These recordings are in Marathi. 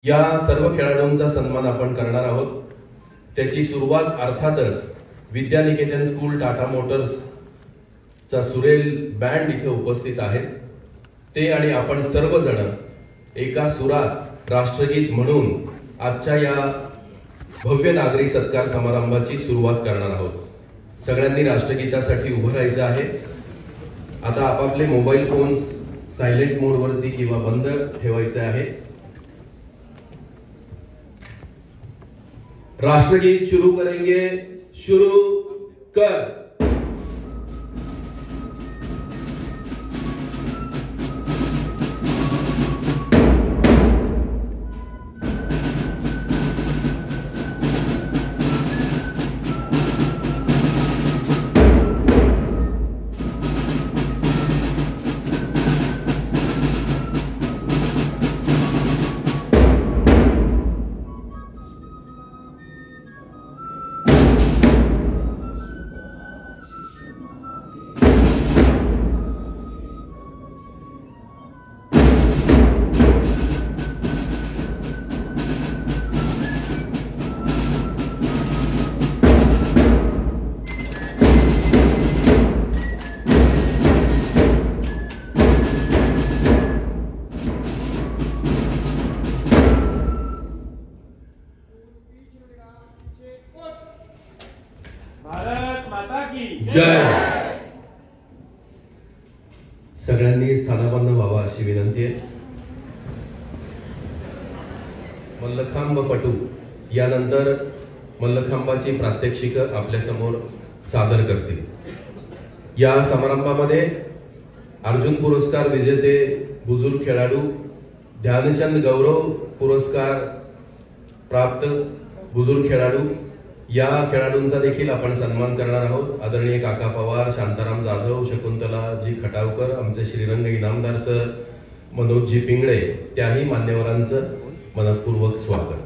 या सर्व खेळाडूंचा सन्मान आपण करणार आहोत। त्याची सुरुवात अर्थातच विद्यानिकेतन स्कूल टाटा मोटर्स चा सुरेल बँड इथे उपस्थित आहेत। ते आणि आपण सर्वजण एका सुरात राष्ट्रगीत म्हणून आजच्या या भव्य नागरी सत्कार समारंभाची सुरुवात करणार आहोत। सगळ्यांनी राष्ट्रगीतासाठी उभं राहायचं आहे। आता आपापले मोबाईल फोन्स सायलेंट मोड वरती किंवा बंद ठेवायचे आहे। राष्ट्रगीत शुरू करेंगे। शुरू कर। भारत माता की जय। सगळ्यांनी स्थानापन्न व्हावा अशी विनंती आहे। मल्लखांबपटू यानंतर मल्लखांबाची प्रात्यक्षिक आपल्या समोर सादर करतील। या समारंभामध्ये अर्जुन पुरस्कार विजेते बुजुर्ग खेळाडू, ध्यानचंद गौरव पुरस्कार प्राप्त बुजुर्ग खेळाडू या खेळाडूंचा देखील आपण सन्मान करणार आहोत। आदरणीय काका पवार, शांताराम जाधव, शकुंतला जी खटावकर, आमचे श्रीरंग इनामदार सर, मनोजजी पिंगळे, त्याही मान्यवरांचं मनपूर्वक स्वागत।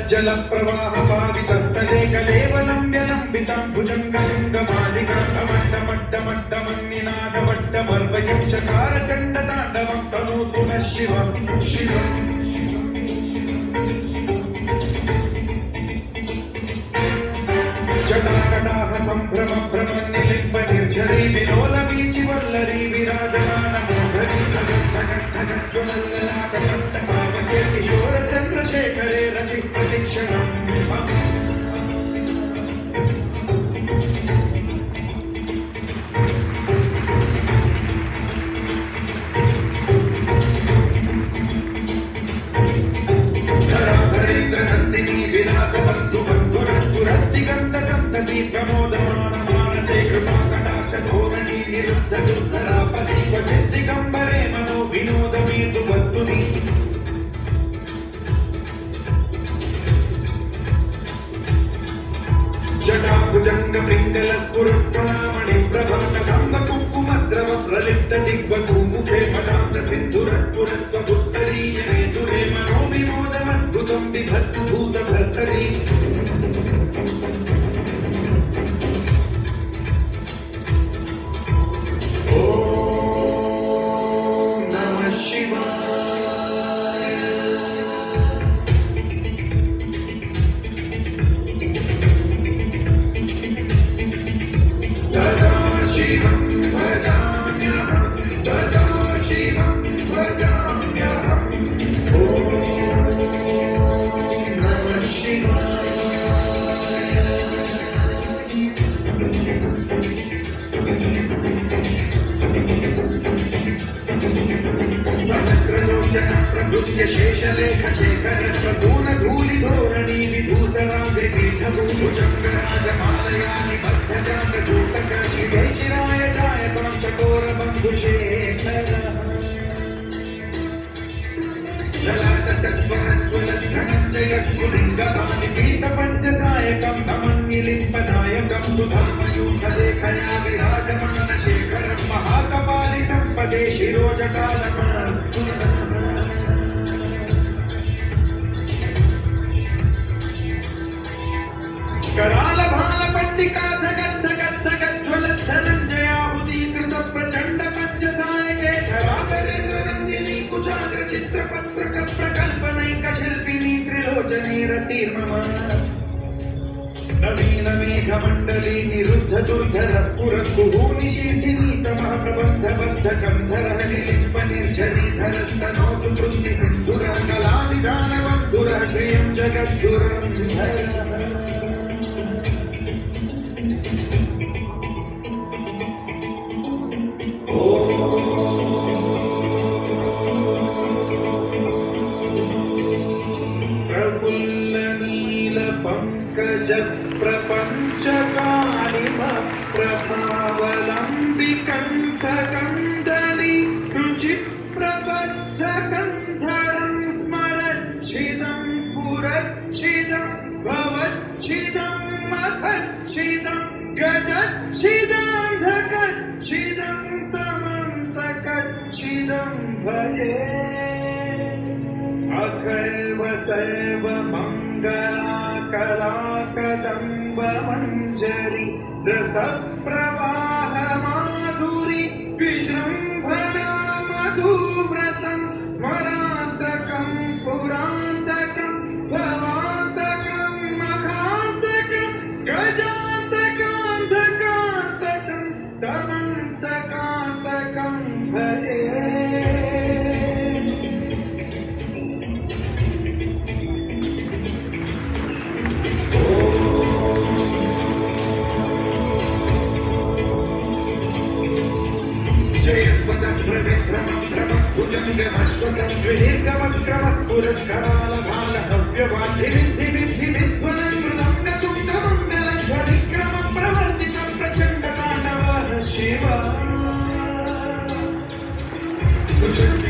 जल प्रवाह पावितस्थले कलेवलम्ब्य लम्बितां भुजङ्गलिङ्गमालिकामट्टमट्टमट्टमन्निनादमट्टमर्वयं चकार चण्डताण्डवं तनोतु नः शिवं शिवम्। जटाकटाह सम्भ्रम भ्रमन् निलिम्ब निर्झरी विलोल वीचि वल्लरी विराजमान मोहरी ज्वलल्ललाटमट्टपावके किशोर चन्द्रशेखरे रचिः प्रतीक्षणम्। धराधरेन्द्रनन्दिनी विलासबन्धु बन्धुरसुरद्दिगन्त सन्तति प्रमोदमान मानसे कृपाकटाक्ष धोरणी निरुद्ध दुर्धरापति क्वचित् दिगम्बरे मनो विनोदमेतु वस्तुनि। जटाभुजंग पिंगल स्फुरत्सनामणि प्रभाकदम्ब कुक्कुमद्रव प्रलिप्त दिग्वधू मुखे पदान्त सिन्धुरस्फुरत्व उत्तरीय मेधुरे मनो विनोदमद्भुतं बिभर्तु भूतभर्तरि। ॐ नमः शिवाय। सदा शिवं भजामि। सहस्रलोचन प्रभृत्य शेषलेख शेखर प्रसून धूलि धोरणी विधूसराग्रिपीठभूभुजङ्गराजमालयानि बद्धजाङ्गजूटक श्रीचिराय जायतां चकोर बन्धुशेखरः ललाटचत्वरज्वलद्धनञ्जय स्फुलिङ्गपाणि पीतपञ्चसायकं नमन्निलिम्पनायकं सुधामयूखलेखया विराजमानशेखरं महाकपालि सम्पदे शिरोजटालमस्तु कराल भाल पट्टिका धगद् धगद् धगद् ज्वलत् धनञ्जयाहुतीकृत प्रचण्ड पञ्चसायके धराधरेन्द्रनन्दिनी कुचाग्र चित्रपत्रक प्रकल्पनैक शिल्पिनी त्रिलोचने रतिर्मम नवीन मेघमण्डली निरुद्ध दुर्धर स्फुरद्गुहूनि शीर्षिनी तमः प्रबन्ध बद्ध कन्धरः निलिम्ब निर्झरीधरस्तनोतु वृत्ति सिन्धुरः कलानिधानवद्धुरः श्रियं जगद्गुरन्धरः पंकज प्रपंच कालिम प्रभावलंबि कंठ कंदली रुचि प्रबद्ध कंधरं स्मरच्छिदं पुरच्छिदं भवच्छिदं मखच्छिदं गजच्छिदं धगच्छिदं तमन्तकच्छिदं भजे अखर्व सर्व मंगला कलाकदम्ब मंजरी रसप्रवाह माधुरी विजृंभणा मधुव्रतं स्मरान्तकं पुरान्तकं भवान्तकं मखान्तकं गजान्तकान्तकान्तकं तमन्तकान्तकं भजे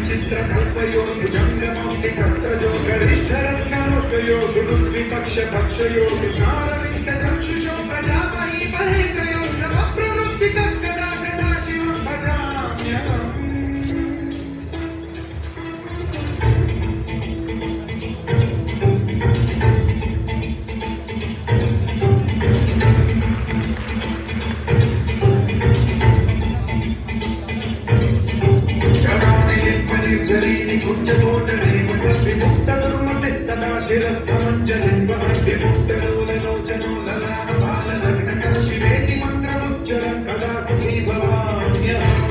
चित्रकल्पयो भुजङ्गमौलिकत्रयो गरिष्ठरत्नमुष्टयो सुहृद्विपक्षपक्षयो विशालविन्दचक्षुषो प्रजापहि महेन्द्रयो समप्रवृत्तिकर्कदा सदाशिवं भजाम्यहम् निर्झरीनि कुञ्जकोटरे मुसद्विमुक्तदुर्मतिः सदा शिरस्थमञ्जलिं विमुक्तलोललोचनो ललाटबाललग्नकः शिवेति मन्त्रमुच्चरं कदा सुखी भवाम्यहम्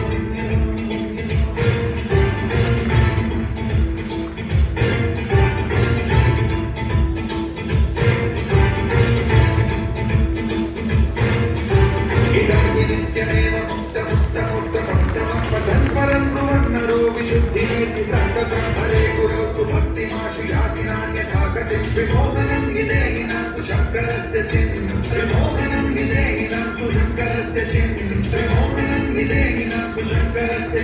नित्यमेव मुक्तमुक्तमुक्तमुक्तमपदन्परन्नुवर्णरो विशुद्धिनेति सन्ततं हरे गुरो सुभक्तिमाशु याति नान्यथा गतिं विमोहनं हि देहिनां सुशङ्करस्य विमोहनं हि देहिनां सुशङ्करस्य विमोहनं हि देहिनां सुशङ्करस्य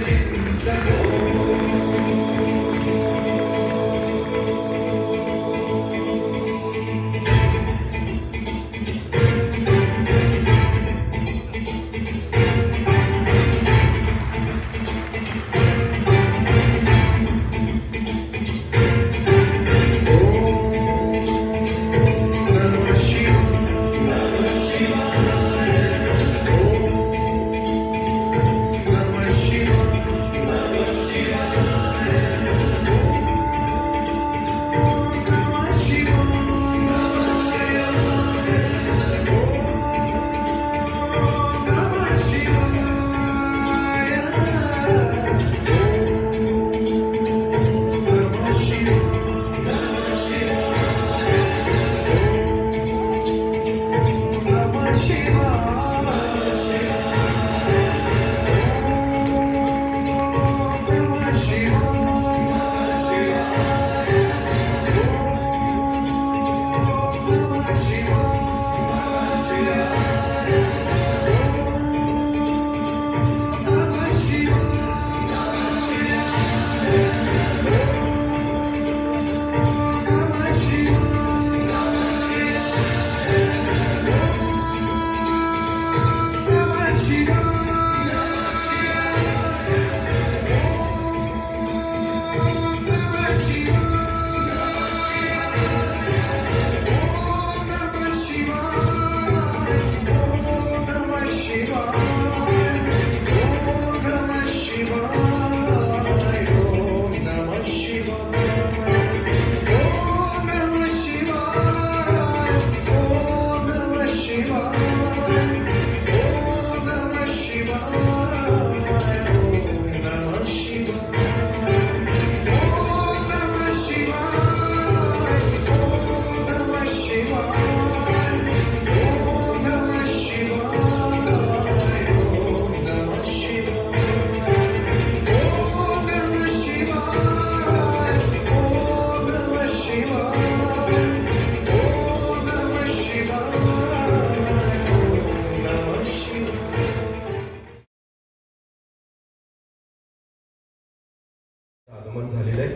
आगमन झालेलं आहे.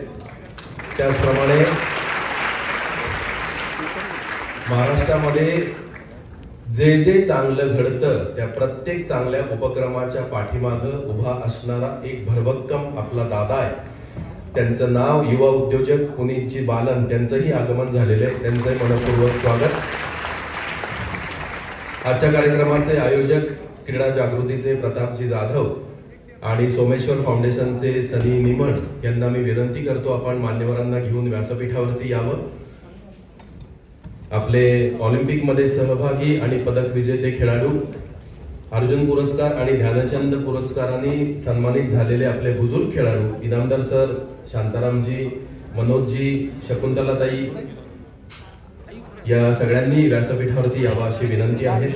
त्याचप्रमाणे महाराष्ट्रामध्ये जे जे चांगलं घडतं त्या प्रत्येक चांगल्या उपक्रमाच्या पाठीमागं उभा असणारा एक भरभक्कम आपला दादा आहे. त्यांचं नाव युवा उद्योजक पुनीतजी बालन. त्यांचंही आगमन झालेलं आहे. त्यांचंही मनपूर्वक स्वागत. आजच्या कार्यक्रमाचे आयोजक क्रीडा जागृतीचे प्रतापजी जाधव आणि सोमेश्वर फाउंडेशनचे सनी निमण यांना मी विनंती करतो आपण मान्यवरांना घेऊन व्यासपीठावरती यावं. आपले ऑलिम्पिकमध्ये सहभागी आणि पदक विजेते खेळाडू, अर्जुन पुरस्कार आणि ध्यानचंद पुरस्कारांनी सन्मानित झालेले आपले बुजुर्ग खेळाडू इनामदार सर, शांतारामजी, मनोजजी, शकुंतलाताई या सगळ्यांनी व्यासपीठावरती यावं अशी विनंती आहे.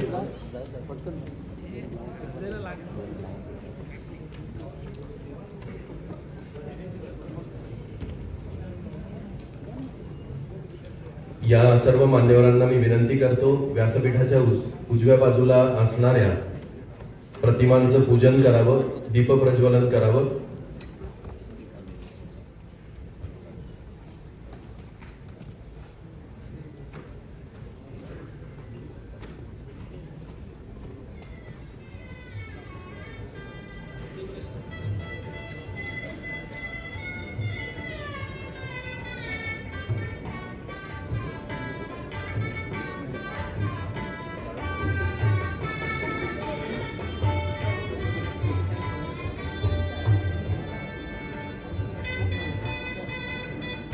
या सर्व मान्यवरांना मी विनंती करतो व्यासपीठाच्या उजव्या बाजूला असणाऱ्या प्रतिमांचं पूजन करावं, दीपप्रज्वलन करावं.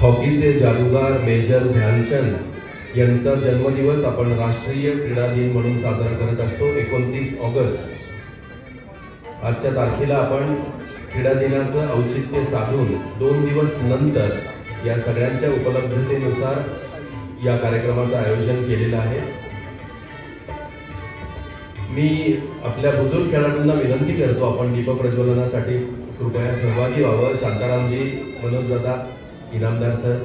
हॉकीचे जादूगार मेजर ध्यानचंद यांचा जन्मदिवस आपण राष्ट्रीय क्रीडा दिन म्हणून साजरा करत असतो. 29 ऑगस्ट आजच्या तारखेला आपण क्रीडा दिनाचं औचित्य साधून 2 दिवस नंतर या सगळ्यांच्या उपलब्धतेनुसार या कार्यक्रमाचं आयोजन केलेलं आहे. मी आपल्या बुजुर्ग खेळाडूंना विनंती करतो आपण दीपप्रज्वलनासाठी कृपया सहभागी व्हावं. शांतारामजी, मनोज दादा, इनामदार सर.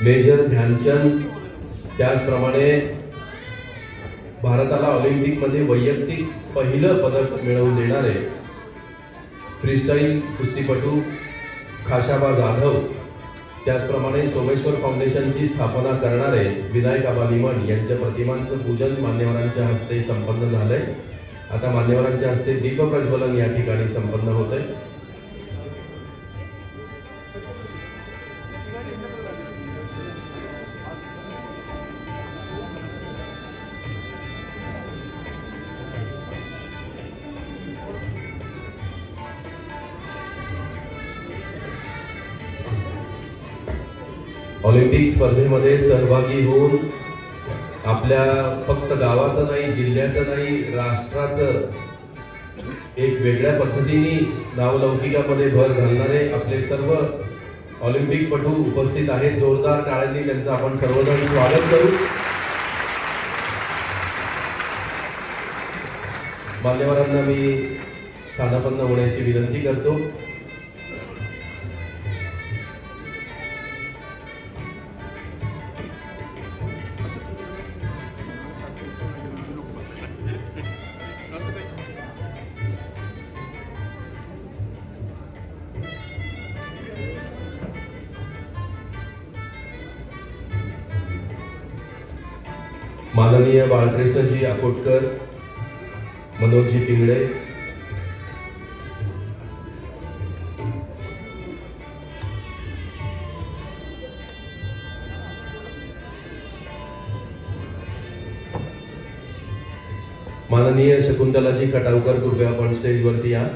मेजर ध्यानचंद त्याचप्रमाणे भारताला ऑलिम्पिकमध्ये वैयक्तिक पहिलं पदक मिळवून देणारे फ्रीस्टाईल कुस्तीपटू खाशाबा जाधव, त्याचप्रमाणे सोमेश्वर फाउंडेशनची स्थापना करणारे विनायक आबा निमण यांच्या प्रतिमांचं पूजन मान्यवरांच्या हस्ते संपन्न झालंय. आता मान्यवरांच्या हस्ते दीपप्रज्वलन या ठिकाणी संपन्न होतंय. ऑलिम्पिक स्पर्धेमध्ये सहभागी होऊन आपल्या फक्त गावाचं नाही, जिल्ह्याचं नाही, राष्ट्राचं एक वेगळ्या पद्धतीने नावलौकिकामध्ये भर घालणारे आपले सर्व ऑलिम्पिक पटू उपस्थित आहेत. जोरदार टाळ्यांनी त्यांचं आपण सर्वजण स्वागत करू. मान्यवरांना मी स्थानापन्न होण्याची विनंती करतो. माननीय बाळकृष्णजी अकोटकर, मनोजजी पिंगळे, माननीय शकुंतलाजी खटावकर, कृपया आपण स्टेजवरती या.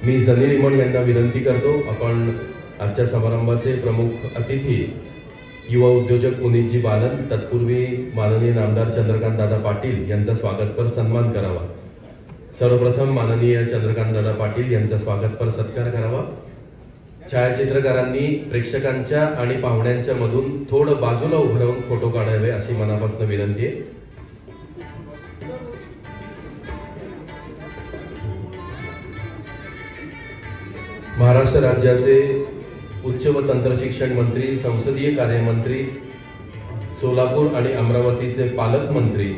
मी सनी निमण यांना विनंती करतो आपण आजच्या समारंभाचे प्रमुख अतिथी युवा उद्योजक पुनीतजी बालन, तत्पूर्वी माननीय नामदार चंद्रकांत दादा पाटील यांचा स्वागतपर सन्मान करावा. सर्वप्रथम माननीय चंद्रकांत दादा पाटील यांचा स्वागतपर सत्कार करावा. छायाचित्रकारांनी प्रेक्षकांच्या आणि पाहुण्यांच्या मधून थोडं बाजूला उभं राहून फोटो काढावे अशी मनापासून विनंती आहे. महाराष्ट्र राज्याचे उच्च व तंत्रशिक्षण मंत्री, संसदीय कार्यमंत्री, सोलापूर आणि अमरावतीचे पालकमंत्री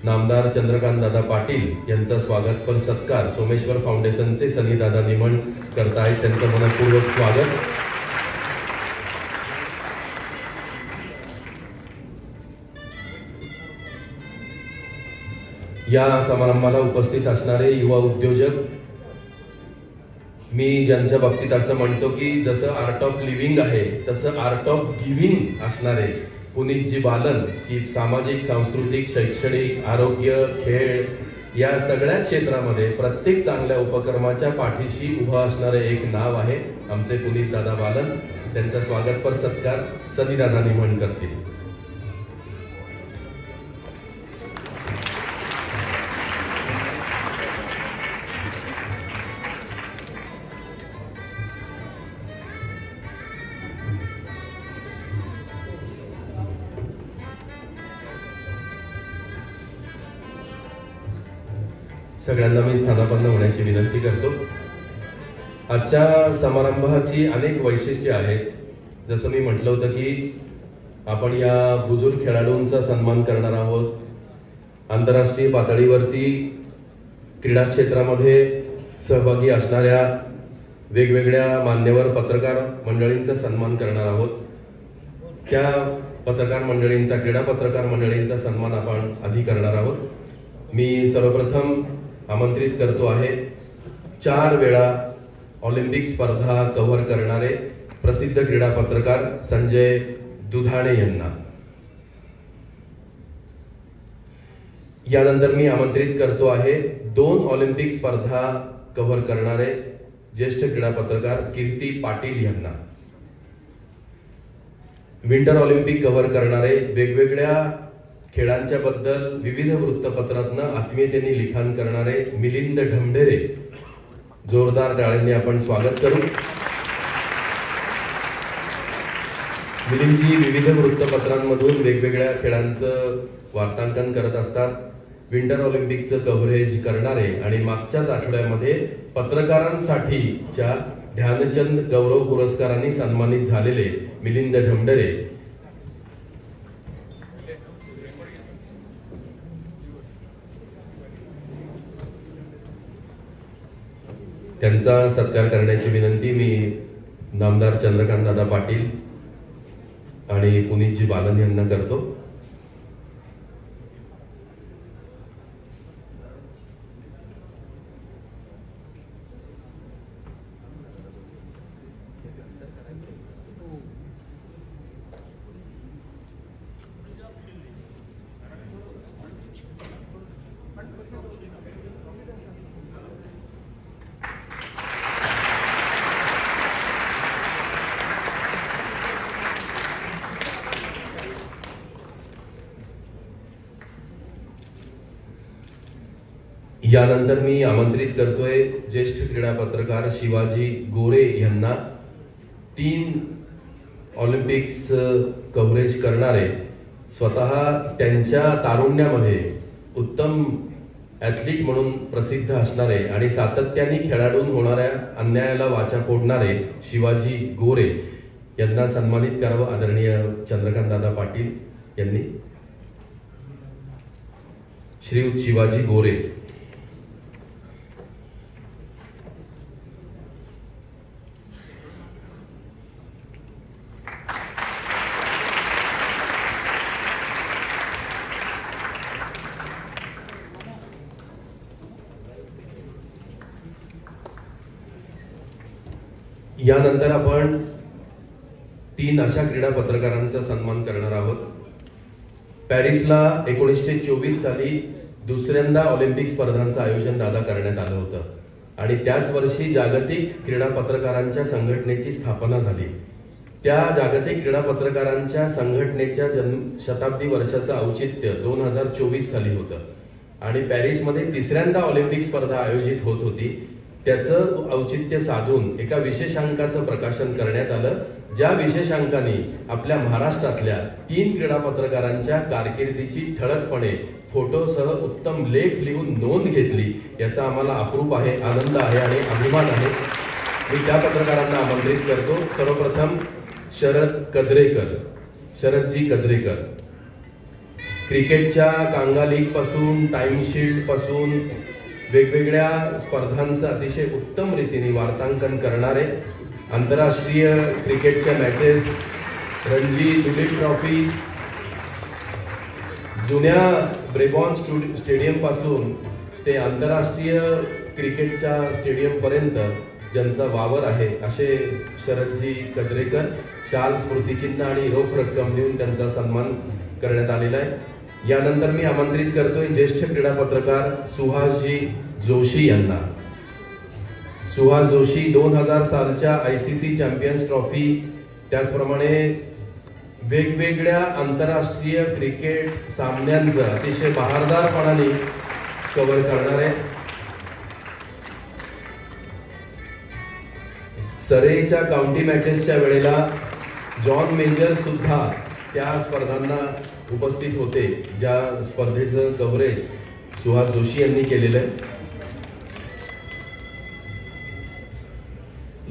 नामदार चंद्रकांत दादा पाटील यांचा स्वागतपर सत्कार सोमेश्वर फाउंडेशनचे सनी दादा निमण करतायत. त्यांचं मनपूर्वक स्वागत. या समारंभाला उपस्थित असणारे युवा उद्योजक, मी ज्यांच्या बाबतीत असं म्हणतो की जसं आर्ट ऑफ लिव्हिंग आहे तसं आर्ट ऑफ गिव्हिंग असणारे पुनीतजी बालन, की सामाजिक, सांस्कृतिक, शैक्षणिक, आरोग्य, खेळ या सगळ्या क्षेत्रामध्ये प्रत्येक चांगल्या उपक्रमाच्या पाठीशी उभं असणारे एक नाव आहे आमचे पुनीत दादा बालन. त्यांचा स्वागतपर सत्कार सनी दादा निमण करतील. सगळ्यांना मी स्थानापन्न होण्याची विनंती करतो. आजच्या समारंभाची अनेक वैशिष्ट्ये आहेत. जसं मी म्हटलं होतं की आपण या बुजुर्ग खेळाडूंचा सन्मान करणार आहोत. आंतरराष्ट्रीय पातळीवरती क्रीडा क्षेत्रामध्ये सहभागी असणाऱ्या वेगवेगळ्या मान्यवर पत्रकार मंडळींचा सन्मान करणार आहोत. त्या पत्रकार मंडळींचा, क्रीडा पत्रकार मंडळींचा सन्मान आपण आधी करणार आहोत. मी सर्वप्रथम आमंत्रित करतो आहे 4 वेळा ऑलिम्पिक स्पर्धा कव्हर करणारे प्रसिद्ध क्रीडा पत्रकार संजय दुधाणे यांना. यानंतर मी आमंत्रित करतो आहे 2 ऑलिम्पिक स्पर्धा कव्हर करणारे ज्येष्ठ क्रीडा पत्रकार कीर्ती पाटील यांना. विंटर ऑलिम्पिक कव्हर करणारे, वेगवेगळ्या खेळांच्या बद्दल विविध वृत्तपत्रांना आत्मीयतेने लिखाण करणारे मिलिंद ढमढेरे. जोरदार टाळ्यांनी आपण स्वागत करू. मिलिंदजी विविध वृत्तपत्रांमधून वेगवेगळ्या खेळांचं वार्तांकन करत असतात. विंटर ऑलिम्पिकचं कव्हरेज करणारे आणि मागच्याच आठवड्यामध्ये पत्रकारांसाठीच्या ध्यानचंद गौरव पुरस्कारांनी सन्मानित झालेले मिलिंद ढमढेरे त्यांचा सत्कार करण्याची विनंती मी नामदार चंद्रकांत दादा पाटील आणि पुनीतजी बालन यांना करतो. यानंतर मी आमंत्रित करतोय ज्येष्ठ क्रीडा पत्रकार शिवाजी गोरे यांना. 3 ऑलिम्पिक्स कव्हरेज करणारे, स्वतः त्यांच्या तारुण्यामध्ये उत्तम ॲथलीट म्हणून प्रसिद्ध असणारे आणि सातत्याने खेळाडूंना होणाऱ्या अन्यायाला वाचा फोडणारे शिवाजी गोरे यांना सन्मानित करावं आदरणीय चंद्रकांत दादा पाटील यांनी. श्रीयुत शिवाजी गोरे. यानंतर आपण 3 अशा क्रीडा पत्रकारांचा सन्मान करणार आहोत. पॅरिसला 1924 साली दुसऱ्यांदा ऑलिम्पिक स्पर्धांचं आयोजन दादा करण्यात आलं होतं आणि त्याच वर्षी जागतिक क्रीडा पत्रकारांच्या संघटनेची स्थापना झाली. त्या जागतिक क्रीडा पत्रकारांच्या संघटनेच्या शताब्दी वर्षाचं औचित्य 2024 साली होतं आणि पॅरिसमध्ये 3ऱ्यांदा ऑलिम्पिक स्पर्धा आयोजित होत होती. त्याचं औचित्य साधून एका विशेषांकाचं प्रकाशन करण्यात आलं, ज्या विशेषांकाने आपल्या महाराष्ट्रातल्या 3 क्रीडा पत्रकारांच्या कारकिर्दीची ठळकपणे फोटोसह उत्तम लेख लिहून नोंद घेतली। याचा आम्हाला अप्रूप आहे, आनंद आहे आणि अभिमान आहे। मी त्या पत्रकारांना आमंत्रित करतो। सर्वप्रथम शरद कद्रेकर, शरदजी कद्रेकर, क्रिकेटच्या कांगा लीग पासून, टाइम शील्ड पासून वेगवेगळ्या स्पर्धांचं अतिशय उत्तम रीतीने वार्तांकन करणारे, आंतरराष्ट्रीय क्रिकेटच्या मॅचेस, रणजी, दुलीप ट्रॉफी, जुन्या ब्रेबॉर्न स्टेडियम पासून ते आंतरराष्ट्रीय क्रिकेटच्या स्टेडियम पर्यंत ज्यांचा वावर आहे असे शरदजी कद्रेकर शाल, स्मृतिचिन्ह आणि रोख रक्कम देऊन त्यांचा सन्मान करण्यात आलेला आहे। यानंतर मी आमंत्रित करतोय ज्येष्ठ क्रीडा पत्रकार सुहासजी जोशी यांना। सुहास जोशी 2000 सालच्या ICC चॅम्पियन्स ट्रॉफी, त्याचप्रमाणे वेगवेगळ्या आंतरराष्ट्रीय क्रिकेट सामन्यांचं अतिशय बहारदारपणाने कव्हर करणारे, सरेच्या काउंटी मॅचेसच्या वेळेला जॉन मेजर सुद्धा त्या स्पर्धांना उपस्थित होते, ज्या स्पर्धेचं कव्हरेज सुहास जोशी यांनी केलेलं आहे।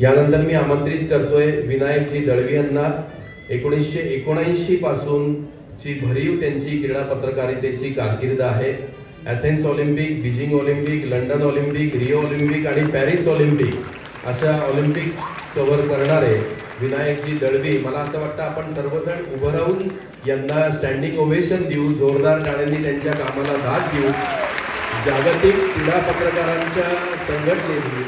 यानंतर मी आमंत्रित करतोय विनायकजी दळवी यांना। 1979 पासून ची भरीव त्यांची क्रीडा पत्रकारितेची कारकीर्द आहे। Athens Olympic, Beijing Olympic, London Olympic, Rio Olympic आणि पॅरिस ऑलिम्पिक अशा ऑलिम्पिक कव्हर करणारे विनायकजी दळवी, मला असं वाटतं आपण सर्वजण उभं राहून यांना स्टँडिंग ओवेशन देऊ, जोरदार टाळ्यांनी त्यांच्या कामाला दाद देऊ। जागतिक क्रीडा पत्रकारांच्या संघटनेने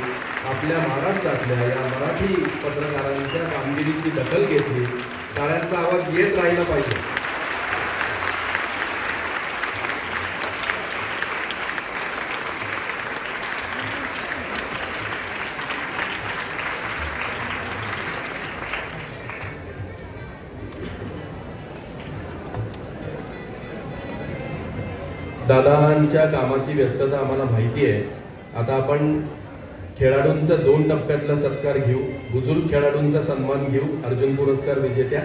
आपल्या महाराष्ट्रातल्या या मराठी पत्रकारांच्या कामगिरीची दखल घेतली। टाळ्यांचा आवाज येत राहिला पाहिजे। दादांच्या कामाची व्यस्तता आम्हाला माहिती आहे। आता आपण खेळाडूंचा 2 टप्प्यातला सत्कार घेऊ। बुजुर्ग खेळाडूंचा सन्मान घेऊ, अर्जुन पुरस्कार विजेत्या,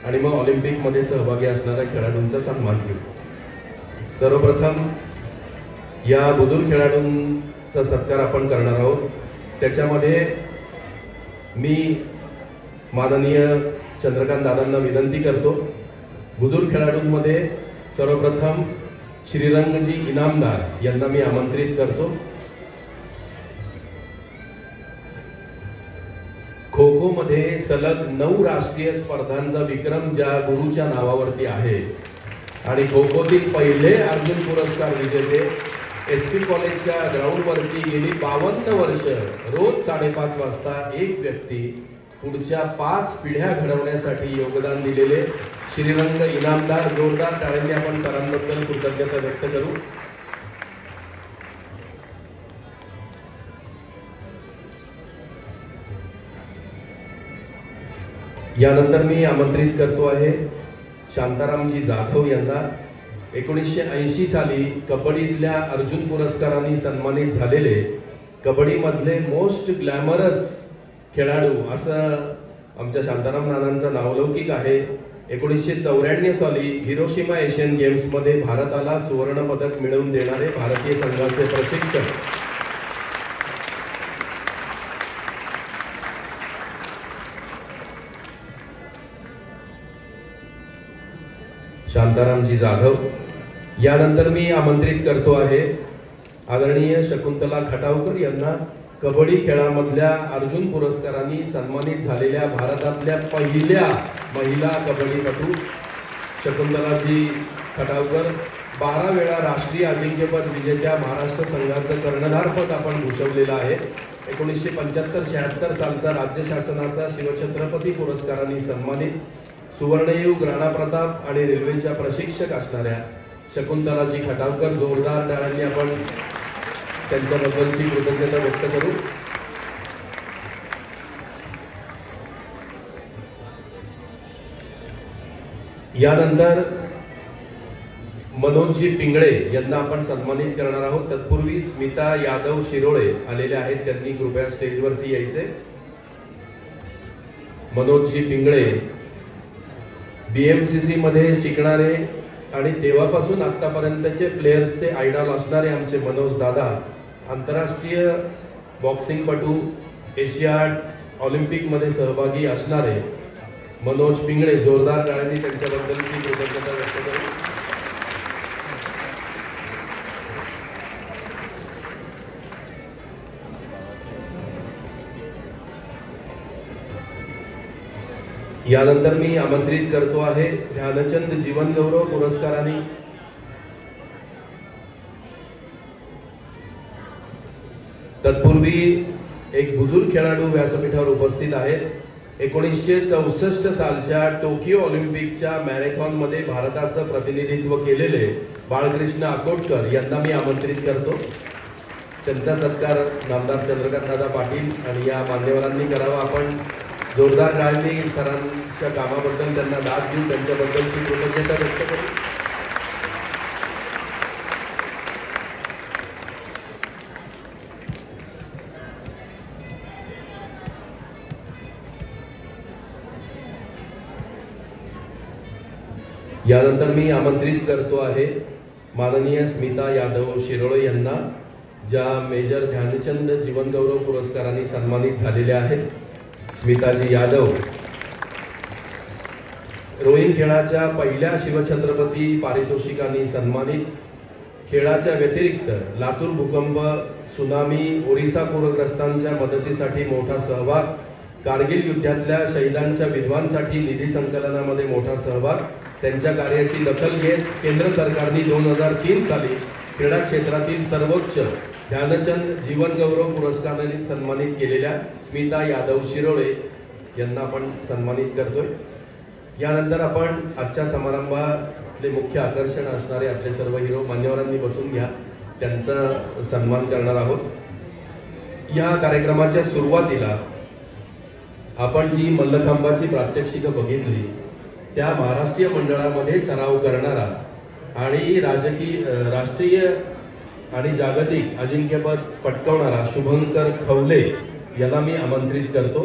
आणि मग ऑलिम्पिक मध्ये सहभागी असणाऱ्या खेळाडूंचा सन्मान घेऊ। सर्वप्रथम या बुजुर्ग खेळाडूंचा सत्कार आपण करणार आहोत। त्याच्यामध्ये मी माननीय चंद्रकांत दादांना विनंती करतो, बुजुर्ग खेळाडूंमध्ये सर्वप्रथम श्रीरंगजी इनामदार यांना मी आमंत्रित करतो। खो खो मध्ये सलग 9 राष्ट्रीय स्पर्धांचा विक्रम ज्या गुरुच्या नावावरती आहे आणि खो खोतील पहिले अर्जुन पुरस्कार विजेते, SP कॉलेजच्या ग्राउंडवरती गेली 52 वर्ष रोज 5:30 वाजता एक व्यक्ती पुढच्या 5 पिढ्या घडवण्यासाठी योगदान दिलेले श्रीरंग इनामदार, जोरदार टाळ्यांनी आपण सरांबद्दल कृतज्ञता व्यक्त करू। यानंतर मी आमंत्रित करतो आहे शांतारामजी जाधव यांना। 1980 साली कबड्डीतल्या अर्जुन पुरस्कारांनी सन्मानित झालेले, कबड्डीमधले मोस्ट ग्लॅमरस खेळाडू असं आमच्या शांताराम नानांचं नावलौकिक आहे। 1994 साली हिरोशिमा एशियन गेम्स मध्ये भारताला सुवर्ण पदक मिळवून देणारे भारतीय संघाचे प्रशिक्षक शांतारामजी जाधव। यानंतर मी आमंत्रित करतो आहे आदरणीय शकुंतला खटावकर यांना। कबड्डी खेळामधल्या अर्जुन पुरस्कारांनी सन्मानित झालेल्या भारतातल्या पहिल्या महिला कबड्डीपटू शकुंतलाजी खटावकर, 12 वेळा राष्ट्रीय अजिंक्यपद विजेत्या महाराष्ट्र संघाचं कर्णधारपद आपण भूषवलेलं आहे। 1975-76 सालचा राज्य शासनाचा शिवछत्रपती पुरस्कारांनी सन्मानित, सुवर्णयुग, राणा प्रताप आणि रेल्वेच्या प्रशिक्षक असणाऱ्या शकुंतलाजी खटावकर, जोरदार टाळ्यांनी आपण त्यांच्याबद्दलची कृतज्ञता व्यक्त करू। यानंतर मनोजजी पिंगळे यांना आपण सन्मानित करणार आहोत. तत्पूर्वी स्मिता यादव शिरोळे आलेले आहेत, त्यांनी कृपया स्टेजवरती यायचे. मनोजजी पिंगळे BMCC मध्ये शिकणारे आणि तेव्हापासून आतापर्यंतचे प्लेयर्सचे आयडॉल असणारे आमचे मनोज दादा, आंतरराष्ट्रीय बॉक्सिंगपटू, एशियाड ऑलिम्पिकमध्ये सहभागी असणारे मनोज पिंगळे. जोरदार टाळ्यांनी त्यांच्याबद्दलची कृतज्ञता व्यक्त करू. यानंतर मी आमंत्रित करतो आहे ध्यानचंद जीवन गौरव पुरस्काराने तत्पूर्वी एक बुजुर्ग खेळाडू व्यासपीठावर उपस्थित आहेत. 1964 सालच्या टोकियो ऑलिम्पिकच्या मॅरेथॉन मध्ये भारताचं प्रतिनिधित्व केलेले बाळकृष्ण अकोटकर यांना मी आमंत्रित करतो. त्यांचा सत्कार नामदार चंद्रकांतदादा पाटील आणि या मान्यवरांनी करावा. आपण जोरदार टाळ्यांनी सरांच्या कामाबद्दल त्यांना दाद देऊ, त्यांच्याबद्दलची कृतज्ञता व्यक्त करू. यानंतर मी आमंत्रित करतो आहे माननीय स्मिता यादव शिरोळे यांना, ज्या मेजर ध्यानचंद जीवन गौरव पुरस्काराने सन्मानित झालेल्या आहेत. स्मिताजी यादव रोईंग खेळाच्या पहिल्या शिवछत्रपती पारितोषिकांनी सन्मानित. खेळाच्या व्यतिरिक्त लातूर भूकंप, सुनामी, ओरिसा पूरग्रस्तांच्या मदतीसाठी मोठा सहभाग, कारगिल युद्धातल्या शहीदांच्या विधवांसाठी निधी संकलनामध्ये मोठा सहभाग, त्यांच्या कार्याची दखल घेत केंद्र सरकारने 2003 साली क्रीडा क्षेत्रातील सर्वोच्च ध्यानचंद जीवन गौरव पुरस्काराने सन्मानित केलेल्या स्मिता यादव शिरोळे यांना आपण सन्मानित करतोय. यानंतर आपण आजच्या समारंभातले मुख्य आकर्षण असणारे आपले सर्व हिरो मान्यवरांनी बसून घ्या, त्यांचा सन्मान करणार आहोत. या कार्यक्रमाच्या सुरुवातीला आपण जी मल्लखांबाची प्रात्यक्षिकं बघितली, त्या महाराष्ट्रीय मंडळामध्ये सराव करणारा आणि राष्ट्रीय आणि जागतिक अजिंक्यपद पटकावणारा शुभंकर खवले याला मी आमंत्रित करतो.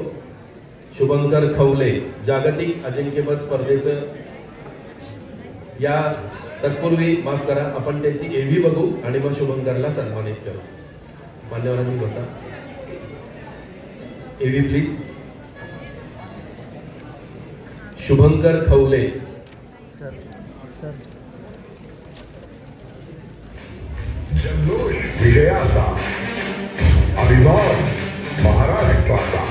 शुभंकर खवले जागतिक अजिंक्यपद स्पर्धेचं या तत्पूर्वी माफ करा, आपण त्याची एव्ही बघू आणि मग शुभंकरला सन्मानित करू. मान्यवरांनी बसा. एव्ही प्लीज. शुभंकर खवले. जल्लोष विजयाचा, अभिमान महाराष्ट्राचा.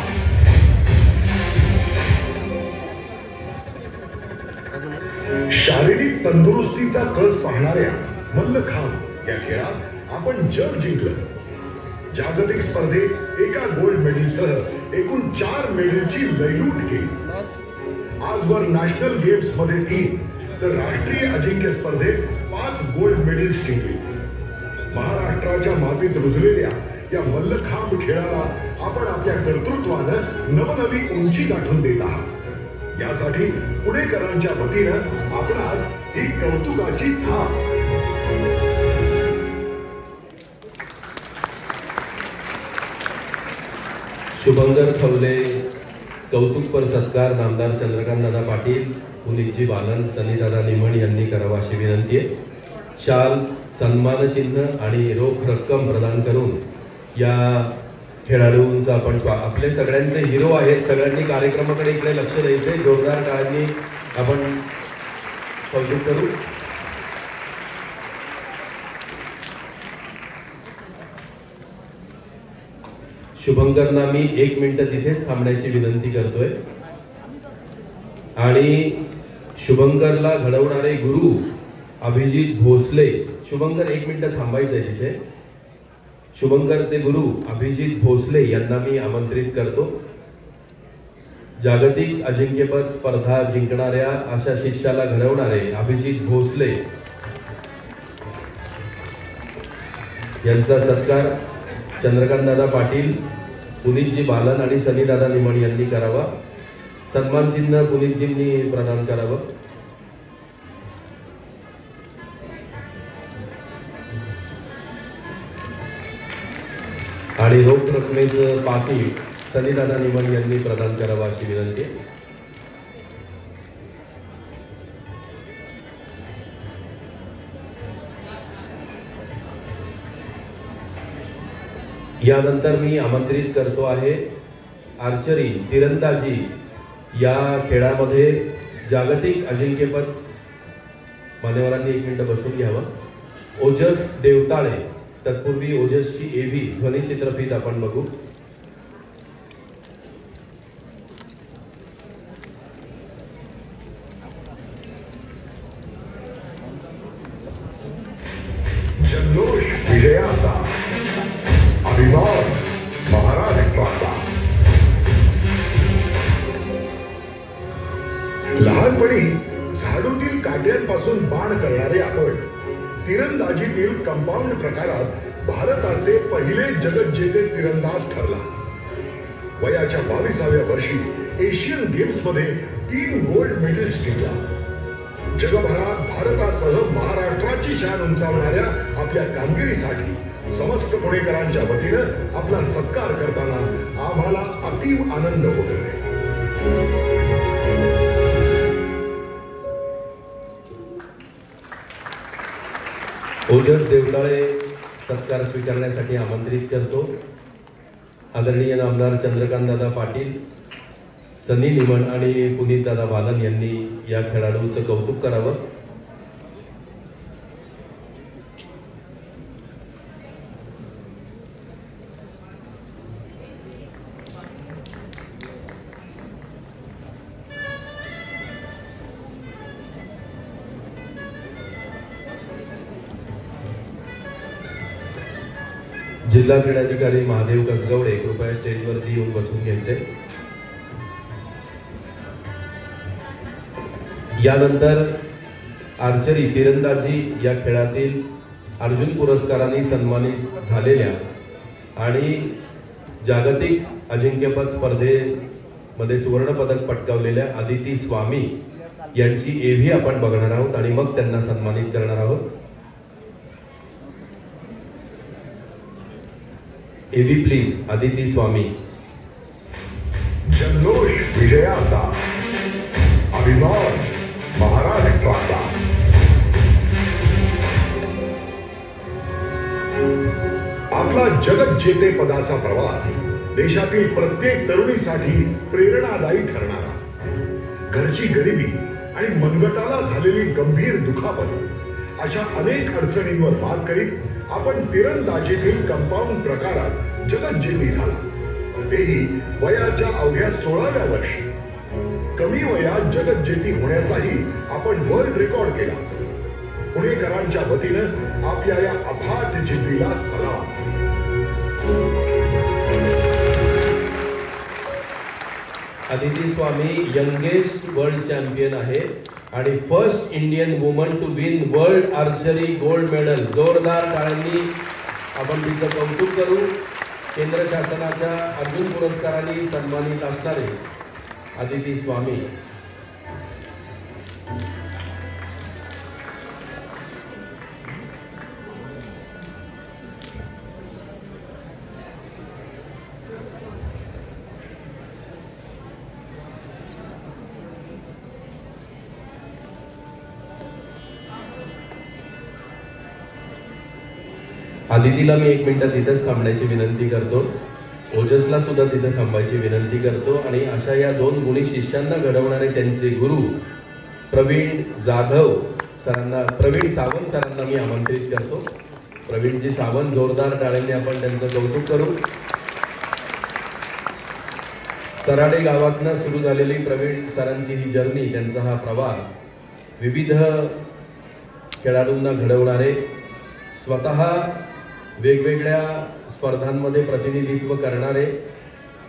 शारीरिक तंदुरुस्तीचा कस पाहणाऱ्या मल्लखांब या खेळात आपण जग जिंकलं. जागतिक स्पर्धेत एका गोल्ड मेडलसह एकूण 4 मेडलची लयलूट केली. आजवर नॅशनल गेम्स मध्ये 3 तर राष्ट्रीय अजिंक्य स्पर्धेत 5 गोल्ड मेडल्स जिंकली. महाराष्ट्राच्या मातीत रुजलेल्या या मल्लखांब खेळाला आपण आपल्या कर्तृत्वानं नवनवी उंची गाठून देत आहात. यासाठी पुणेकरांच्या वतीनं आपणास ही कौतुकाची थाप. शुभंकर खवले कौतुकपर सत्कार नामदार चंद्रकांतदादा पाटील, पुनीतजी बालन, सनीदादा निमण यांनी करावा अशी विनंती आहे. शाल, सन्मानचिन्ह आणि रोख रक्कम प्रदान करून या खेळाडूंचा आपण आपले सगळ्यांचे हिरो आहेत. सगळ्यांनी कार्यक्रमाकडे इकडे लक्ष द्यायचे. जोरदार टाळ्यांनी आपण कौतुक करू. शुभंकरना मी 1 मिनिट तिथेच थांबण्याची विनंती करतोय. आणि शुभंकरला घडवणारे गुरु अभिजित भोसले. शुभंकर 1 मिनिट थांबायचंय तिथे. शुभंकरचे गुरु अभिजित भोसले यांना मी आमंत्रित करतो. जागतिक अजिंक्यपद स्पर्धा जिंकणाऱ्या अशा शिष्याला घडवणारे अभिजित भोसले यांचा सत्कार चंद्रकांतदादा पाटील, पुनीतजी बालन आणि सनीदादा निमण यांनी करावा. सन्मान चिन्ह पुनीतजींनी प्रदान करावं. आणि रोख रकमेचं पाकिट सनीदादा निमण यांनी प्रदान करावं अशी विनंती. यानंतर मी आमंत्रित करतो आहे आर्चरी तिरंदाजी या खेळामध्ये जागतिक अजिंक्यपद. मान्यवरांनी 1 मिनिट बसून घ्यावं. ओजस देवताळे. तत्पूर्वी ओजसची एव्ही ध्वनिचित्रफीत आपण बघू. जल्लोष विजयाचा, अभिमान महाराष्ट्राचा. लहानपणी झाडूतील काट्यांपासून बाण करणारे आपण तिरंदाजीतील कंपाऊंड प्रकारात भारताचे पहिले जगज्जेते तिरंदाज ठरला. वयाच्या 22व्या वर्षी एशियन गेम्स मध्ये 3 गोल्ड मेडल्स जिंकला. जगभरात भारतासह महाराष्ट्राची शान उंचावणाऱ्या आपल्या कामगिरीसाठी समस्त पुणेकरांच्या वतीनं आपला सत्कार करताना आम्हाला अतीव आनंद होतोय. ओजस देवताळे सत्कार स्वीकारण्यासाठी आमंत्रित करतो. आदरणीय नामदार चंद्रकांतदादा पाटील, सनी निमण आणि पुनीतदादा बालन यांनी या खेळाडूचं कौतुक करावं. जिल्हा क्रीडाधिकारी महादेव कसगवडे कृपया स्टेजवरती येऊन बसून घ्यायचे. यानंतर आर्चरी तिरंदाजी या खेळातील अर्जुन पुरस्कारांनी सन्मानित झालेल्या आणि जागतिक अजिंक्यपद स्पर्धेमध्ये सुवर्ण पदक पटकावलेल्या आदिती स्वामी यांची एव्ही आपण बघणार आहोत आणि मग त्यांना सन्मानित करणार आहोत. एव्ही प्लीज, आदिती स्वामी. जल्लोष विजयाचा, अभिमान महाराष्ट्राचा. आपला जगज्जेते पदाचा प्रवास देशातील प्रत्येक तरुणीसाठी प्रेरणादायी ठरणारा. घरची गरिबी आणि मनगटाला झालेली गंभीर दुखापत अशा अनेक अडचणींवर मात करीत आपण तिरंदाजीतील कंपाऊंड प्रकारात जगज्जेती झाला. तेही वयाच्या अवघ्या 16व्या वर्षी. कमी वयात जगज्जेती होण्याचाही आपण वर्ल्ड रेकॉर्ड केला. पुणेकरांच्या वतीनं आपल्या या अफाट जिद्दीला सलाम. Aditi Swami youngest world champion आहे आणि first Indian woman to win world archery gold medal. जोरदार टाळ्यांनी आपण तिचं कौतुक करू. केंद्र शासनाच्या अर्जुन पुरस्कारांनी सन्मानित असणारे आदिती स्वामी. आदितीला मी 1 मिनिट तिथेच थांबण्याची विनंती करतो. ओजसला सुद्धा तिथे थांबायची विनंती करतो आणि अशा या 2 गुणी शिष्यांना घडवणारे त्यांचे गुरु प्रवीण जाधव सरांना, प्रवीण सावंत सरांना मी आमंत्रित करतो. प्रवीणजी सावंत, जोरदार टाळ्यांनी आपण त्यांचं कौतुक करू. सराडे गावातनं सुरू झालेली प्रवीण सरांची ही जर्नी, त्यांचा हा प्रवास विविध खेळाडूंना घडवणारे, स्वतः वेगवेगळ्या स्पर्धांमध्ये प्रतिनिधित्व करणारे,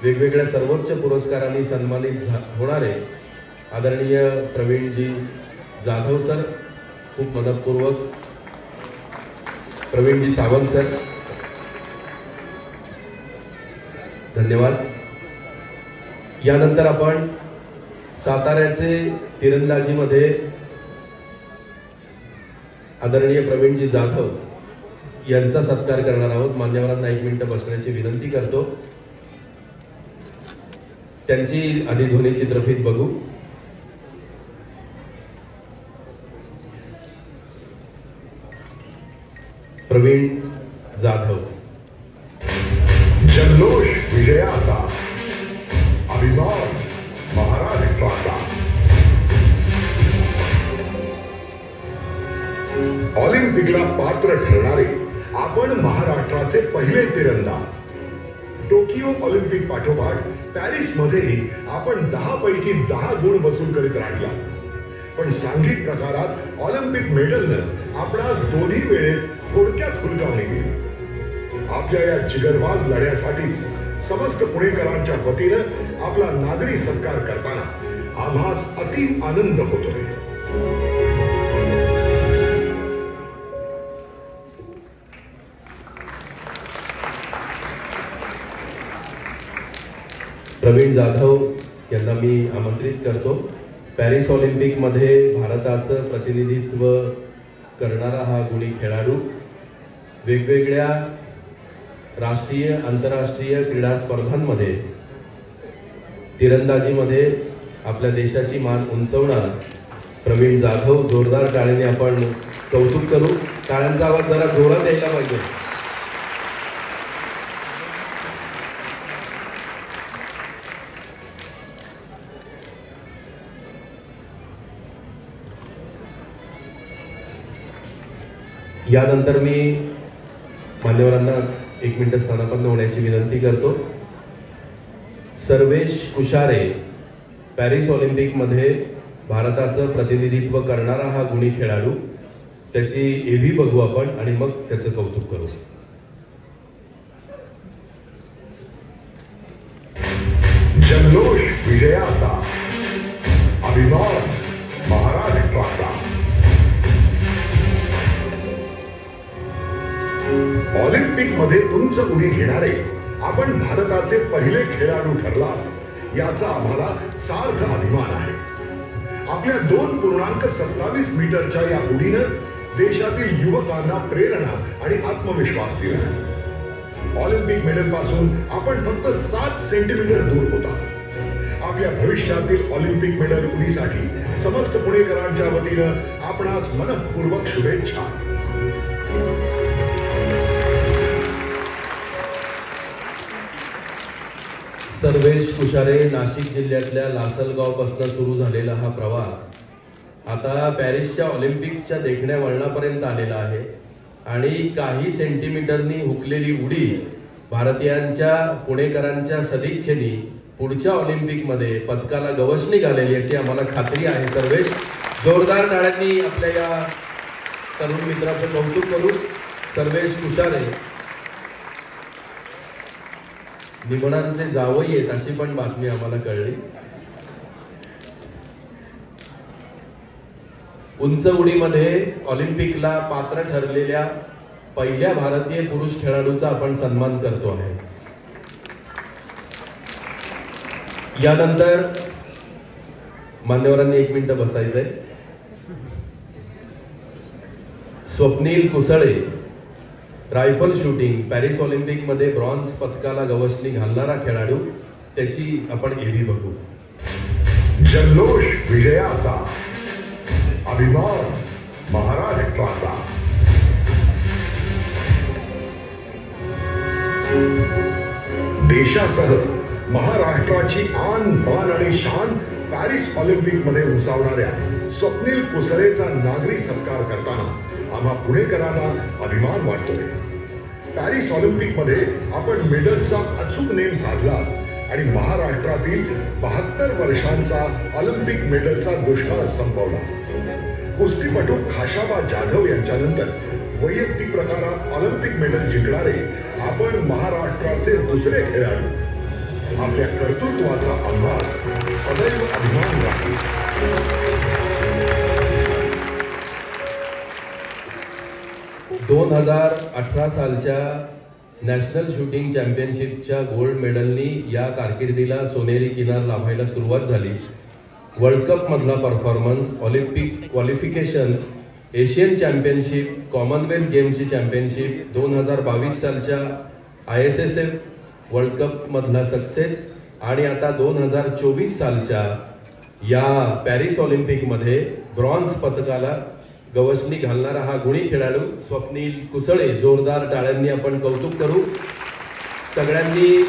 वेगवेगळ्या सर्वोच्च पुरस्कारांनी सन्मानित होणारे आदरणीय प्रवीणजी जाधव सर, खूप मनपूर्वक. प्रवीणजी सावंत सर, धन्यवाद. यानंतर आपण साताऱ्याचे तिरंदाजीमध्ये आदरणीय प्रवीणजी जाधव यांचा सत्कार करणार आहोत. मान्यवरांना 1 मिनिट बसण्याची विनंती करतो. त्यांची आधी ध्वनी चित्रफित बघू. प्रवीण जाधव. जल्लोष विजयाचा, अभिमान महाराष्ट्राचा. ऑलिम्पिकला पात्र ठरणारे आपण महाराष्ट्राचे पहिले तिरंदाज. टोकियो ऑलिम्पिक पाठोपाठ पॅरिस मध्येही आपण 10 पैकी 10 गुण वसूल करीत राहिला. पण सांघिक प्रकारात ऑलिम्पिक मेडलनं आपणास दोन्ही वेळेस थोडक्यात हुलकावणी केली. आपल्या या जिगरबाज लढ्यासाठीच समस्त पुणेकरांच्या वतीनं आपला नागरी सत्कार करताना आम्हास अति आनंद होतोय. प्रवीण जाधव यांना मी आमंत्रित करतो. पॅरिस ऑलिम्पिकमध्ये भारताचं प्रतिनिधित्व करणारा हा गुणी खेळाडू वेगवेगळ्या राष्ट्रीय आंतरराष्ट्रीय क्रीडा स्पर्धांमध्ये तिरंदाजीमध्ये आपल्या देशाची मान उंचवणारा प्रवीण जाधव. जोरदार टाळ्यांनी आपण कौतुक करू. टाळ्यांचा आवाज जरा जोरात यायला पाहिजे. यानंतर मी मान्यवरांना 1 मिनिट स्थानापन्न होण्याची विनंती करतो. सर्वेश कुशारे, पॅरिस ऑलिम्पिकमध्ये भारताचं प्रतिनिधित्व करणारा हा गुणी खेळाडू. त्याची एव्ही बघू आपण आणि मग त्याचं कौतुक करू. जल्लोष विजयाचा, अभिमान महाराष्ट्राचा. ऑलिम्पिक मध्ये उंच उडी घेणारे आपण भारताचे पहिले खेळाडू ठरला याचा आम्हाला सार्थ अभिमान आहे. आपल्या 2.27 मीटरच्या या उडीनं देशातील युवकांना प्रेरणा आणि आत्मविश्वास दिला. ऑलिम्पिक मेडल पासून आपण फक्त 7 सेंटीमीटर दूर होता. आपल्या भविष्यातील ऑलिम्पिक मेडल उडीसाठी समस्त पुणेकरांच्या वतीनं आपणास मनपूर्वक शुभेच्छा. सर्वेश कुशारे, नाशिक जिल्ह्यातल्या लासलगाव पासून सुरू झालेला हा प्रवास आता पॅरिसच्या ऑलिम्पिकच्या देखण्या वळणापर्यंत आलेला आहे. आणि काही सेंटीमीटरनी हुकलेली उडी भारतीयांच्या पुणेकरांच्या सदिच्छेने पुढच्या ऑलिम्पिकमध्ये पदकाला गवसणी घालेल याची आम्हाला खात्री आहे. सर्वेश, जोरदार टाळ्यांनी आपल्या या तरुण मित्राचं कौतुक करू. सर्वेश कुशारे निमणांचे जावई आहेत अशी पण बातमी आम्हाला कळली. उंच उडीमध्ये ऑलिम्पिकला पात्र ठरलेल्या पहिल्या भारतीय पुरुष खेळाडूचा आपण सन्मान करतो आहे. यानंतर मान्यवरांनी 1 मिनिट बसायचंय. Swapnil Kusale, rifle shooting, Paris Olympic मध्ये ब्रॉन्झ पदकाला गवसणी घालणारा खेळाडू. त्याची आपण एव्ही बघू. जल्लोष विजयाचा, अभिमान महाराष्ट्राचा. देशासह महाराष्ट्राची आन बान आणि शान पॅरिस ऑलिम्पिक मध्ये उंचावणाऱ्या स्वप्नील कुसरेचा नागरी सत्कार करताना आम्हा पुणेकरांना अभिमान वाटतोय. पॅरिस ऑलिम्पिक मध्ये आपण मेडलचा अचूक नेम साधला आणि महाराष्ट्रातील 72 वर्षांचा ऑलिम्पिक मेडलचा दुष्काळ संपवला. कुस्तीपटू खाशाबा जाधव यांच्यानंतर वैयक्तिक प्रकारात ऑलिम्पिक मेडल जिंकणारे आपण महाराष्ट्राचे दुसरे खेळाडू. आपल्या कर्तृत्वाचा आम्हाला सदैव अभिमान राहील. 2018 सालच्या नॅशनल शूटिंग चॅम्पियनशिपच्या गोल्ड मेडलनी या कारकिर्दीला सोनेरी किनार लाभायला सुरुवात झाली. वर्ल्ड कप मधला performance, Olympic qualification Asian championship, Commonwealth गेमची चॅम्पियनशिप, 2022 सालच्या ISSF वर्ल्ड कप मधला सक्सेस आणि आता 2024 सालच्या या पॅरिस ऑलिम्पिकमध्ये ब्रॉन्झ पदकाला गवसणी घालणारा हा गुणी खेळाडू स्वप्नील कुसळे. जोरदार टाळ्यांनी आपण कौतुक करू. सगळ्यांनी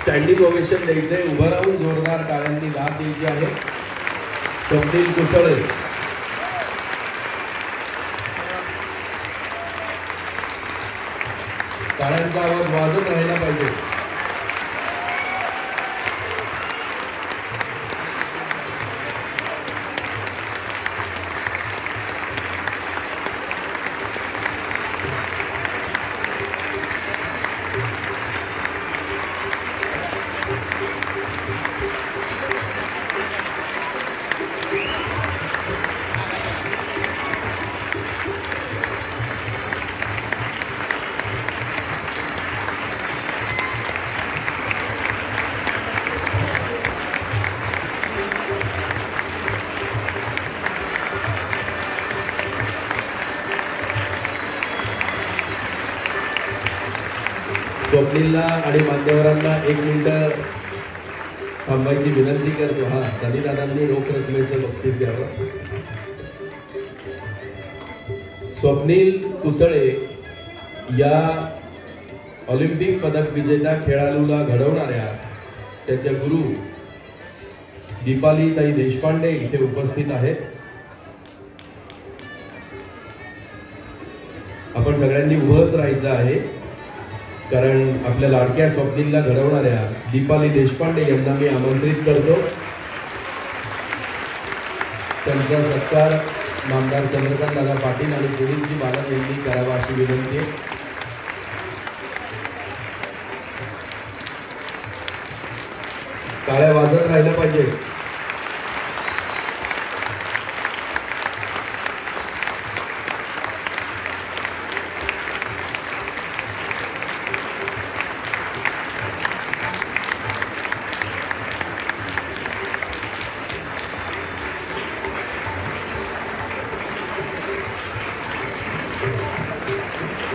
स्टँडिंग ओवेशन द्यायचे, उभं राहून जोरदार टाळ्यांनी दाद द्यायची आहे. स्वप्नील कुसळे. टाळ्यांचा आवाज वाजत राहिला पाहिजे. स्वप्नीलला आणि मान्यवरांना 1 मिनिट थांबायची विनंती करतो. हा, सनी दादांनी रोख रकमेचं बक्षीस द्यावं. स्वप्नील कुसळे या ऑलिम्पिक पदक विजेत्या खेळाडूला घडवणाऱ्या त्याच्या गुरु दीपालीताई देशपांडे इथे उपस्थित आहेत. आपण सगळ्यांनी उभंच राहायचं आहे, कारण आपल्या लाडक्या स्वप्नीलला घडवणाऱ्या दीपाली देशपांडे यांना मी आमंत्रित करतो. त्यांचा सत्कार नामदार चंद्रकांत दादा पाटील आणि गोविंदजी बालन यांनी करावा अशी विनंती आहे. टाळ्या वाजत राहिल्या पाहिजे.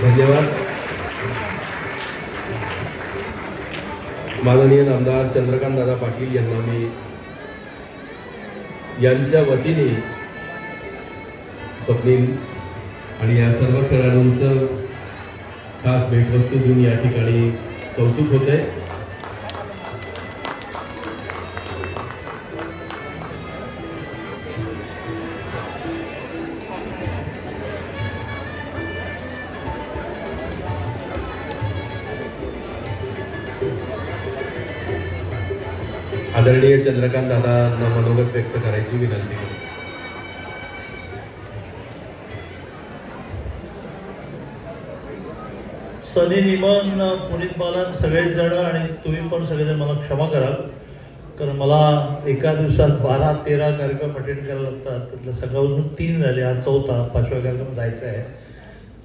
धन्यवाद. माननीय नामदार चंद्रकांत दादा पाटील यांना मी यांच्या वतीने स्वप्नील आणि या सर्व खेळाडूंचं खास भेटवस्तू देऊन या ठिकाणी कौतुक होत आहे. आदरणीय चंद्रकांत दादांना मनोगत व्यक्त करायची विनंती. सनी निमन, पुनीत बालन, सगळेच जण आणि तुम्ही पण सगळेजण मला क्षमा कराल, कारण मला एका दिवसात 12-13 कार्यक्रम अटेंड करायला लागतात. त्यातलं सकाळपासून 3 झाले, आज 4था 5वा कार्यक्रम जायचा आहे.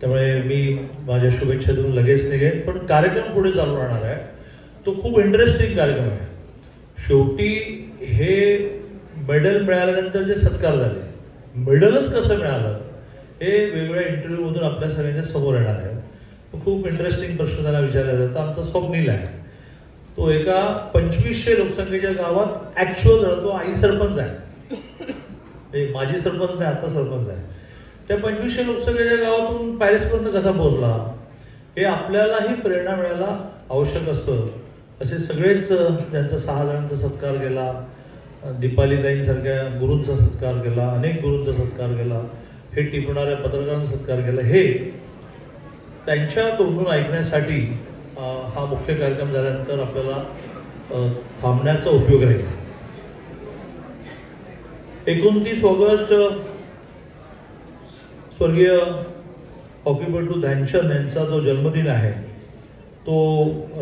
त्यामुळे मी माझ्या शुभेच्छा देऊन लगेच निघेन, पण कार्यक्रम पुढे चालू राहणार आहे. तो खूप इंटरेस्टिंग कार्यक्रम आहे. शेवटी हे मेडल मिळाल्यानंतर जे सत्कार झाले, मेडलच कसं मिळालं हे वेगवेगळ्या इंटरव्ह्यूमधून आपल्या सगळ्यांच्या समोर येणार आहे. खूप इंटरेस्टिंग प्रश्न त्याला विचारला जातो. आमचा स्वप्नील आहे, तो एका 2500 लोकसंख्येच्या गावात ॲक्च्युअल राहतो. आई सरपंच आहे, माजी सरपंच नाही, आता सरपंच आहे. त्या 2500 लोकसंख्येच्या गावातून पॅरिसपर्यंत कसा पोहोचला हे आपल्यालाही प्रेरणा मिळायला आवश्यक असतं. असे सगळेच त्यांचा 6 जणांचा सत्कार केला, दीपालीताईंसारख्या गुरूंचा सत्कार केला, अनेक गुरूंचा सत्कार केला, हे टिपणाऱ्या पत्रकारांचा सत्कार केला. हे त्यांच्या तोंडून ऐकण्यासाठी हा मुख्य कार्यक्रम झाल्यानंतर आपल्याला थांबण्याचा उपयोग राहील. 29 ऑगस्ट स्वर्गीय हॉकीपटू ध्यानचंद यांचा जो जन्मदिन आहे तो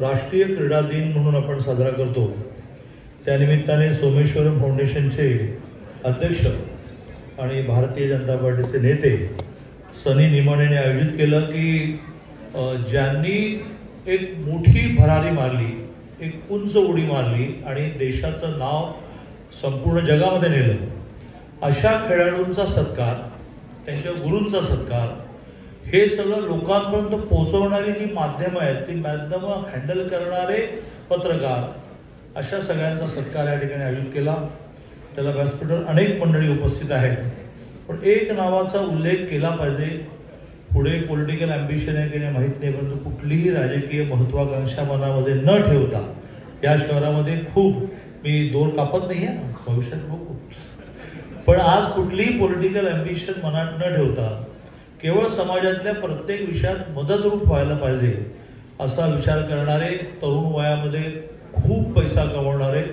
राष्ट्रीय क्रीडा दिन म्हणून आपण साजरा करतो. त्यानिमित्ताने सोमेश्वरम फाउंडेशनचे अध्यक्ष आणि भारतीय जनता पार्टीचे नेते सनी निमन यांनी आयोजित केलं की ज्यांनी एक मोठी भरारी मारली, एक उंच उडी मारली आणि देशाचं नाव संपूर्ण जगामध्ये नेलं, अशा खेळाडूंचा सत्कार त्यांच्या गुरूंचा सत्कार, हे सगळं लोकांपर्यंत पोहोचवणारी जी माध्यमं आहेत ती माध्यमं हँडल करणारे पत्रकार, अशा सगळ्यांचा सत्कार या ठिकाणी आयोजित केला. त्याला व्यासपीठावर अनेक मंडळी उपस्थित आहेत. पण एक नावाचा उल्लेख केला पाहिजे. पुढे पॉलिटिकल ॲम्बिशन आहे की नाही माहीत नाही, परंतु कुठलीही राजकीय महत्त्वाकांक्षा मनामध्ये न ठेवता या शहरामध्ये खूप, मी दोर कापत नाही आहे, भविष्यात बघू, पण आज कुठलीही पॉलिटिकल ॲम्बिशन मनात न ठेवता केवळ समाजातल्या प्रत्येक विषयात मदतरूप व्हायला पाहिजे असा विचार करणारे, तरुण वयामध्ये खूप पैसा कमवणारे,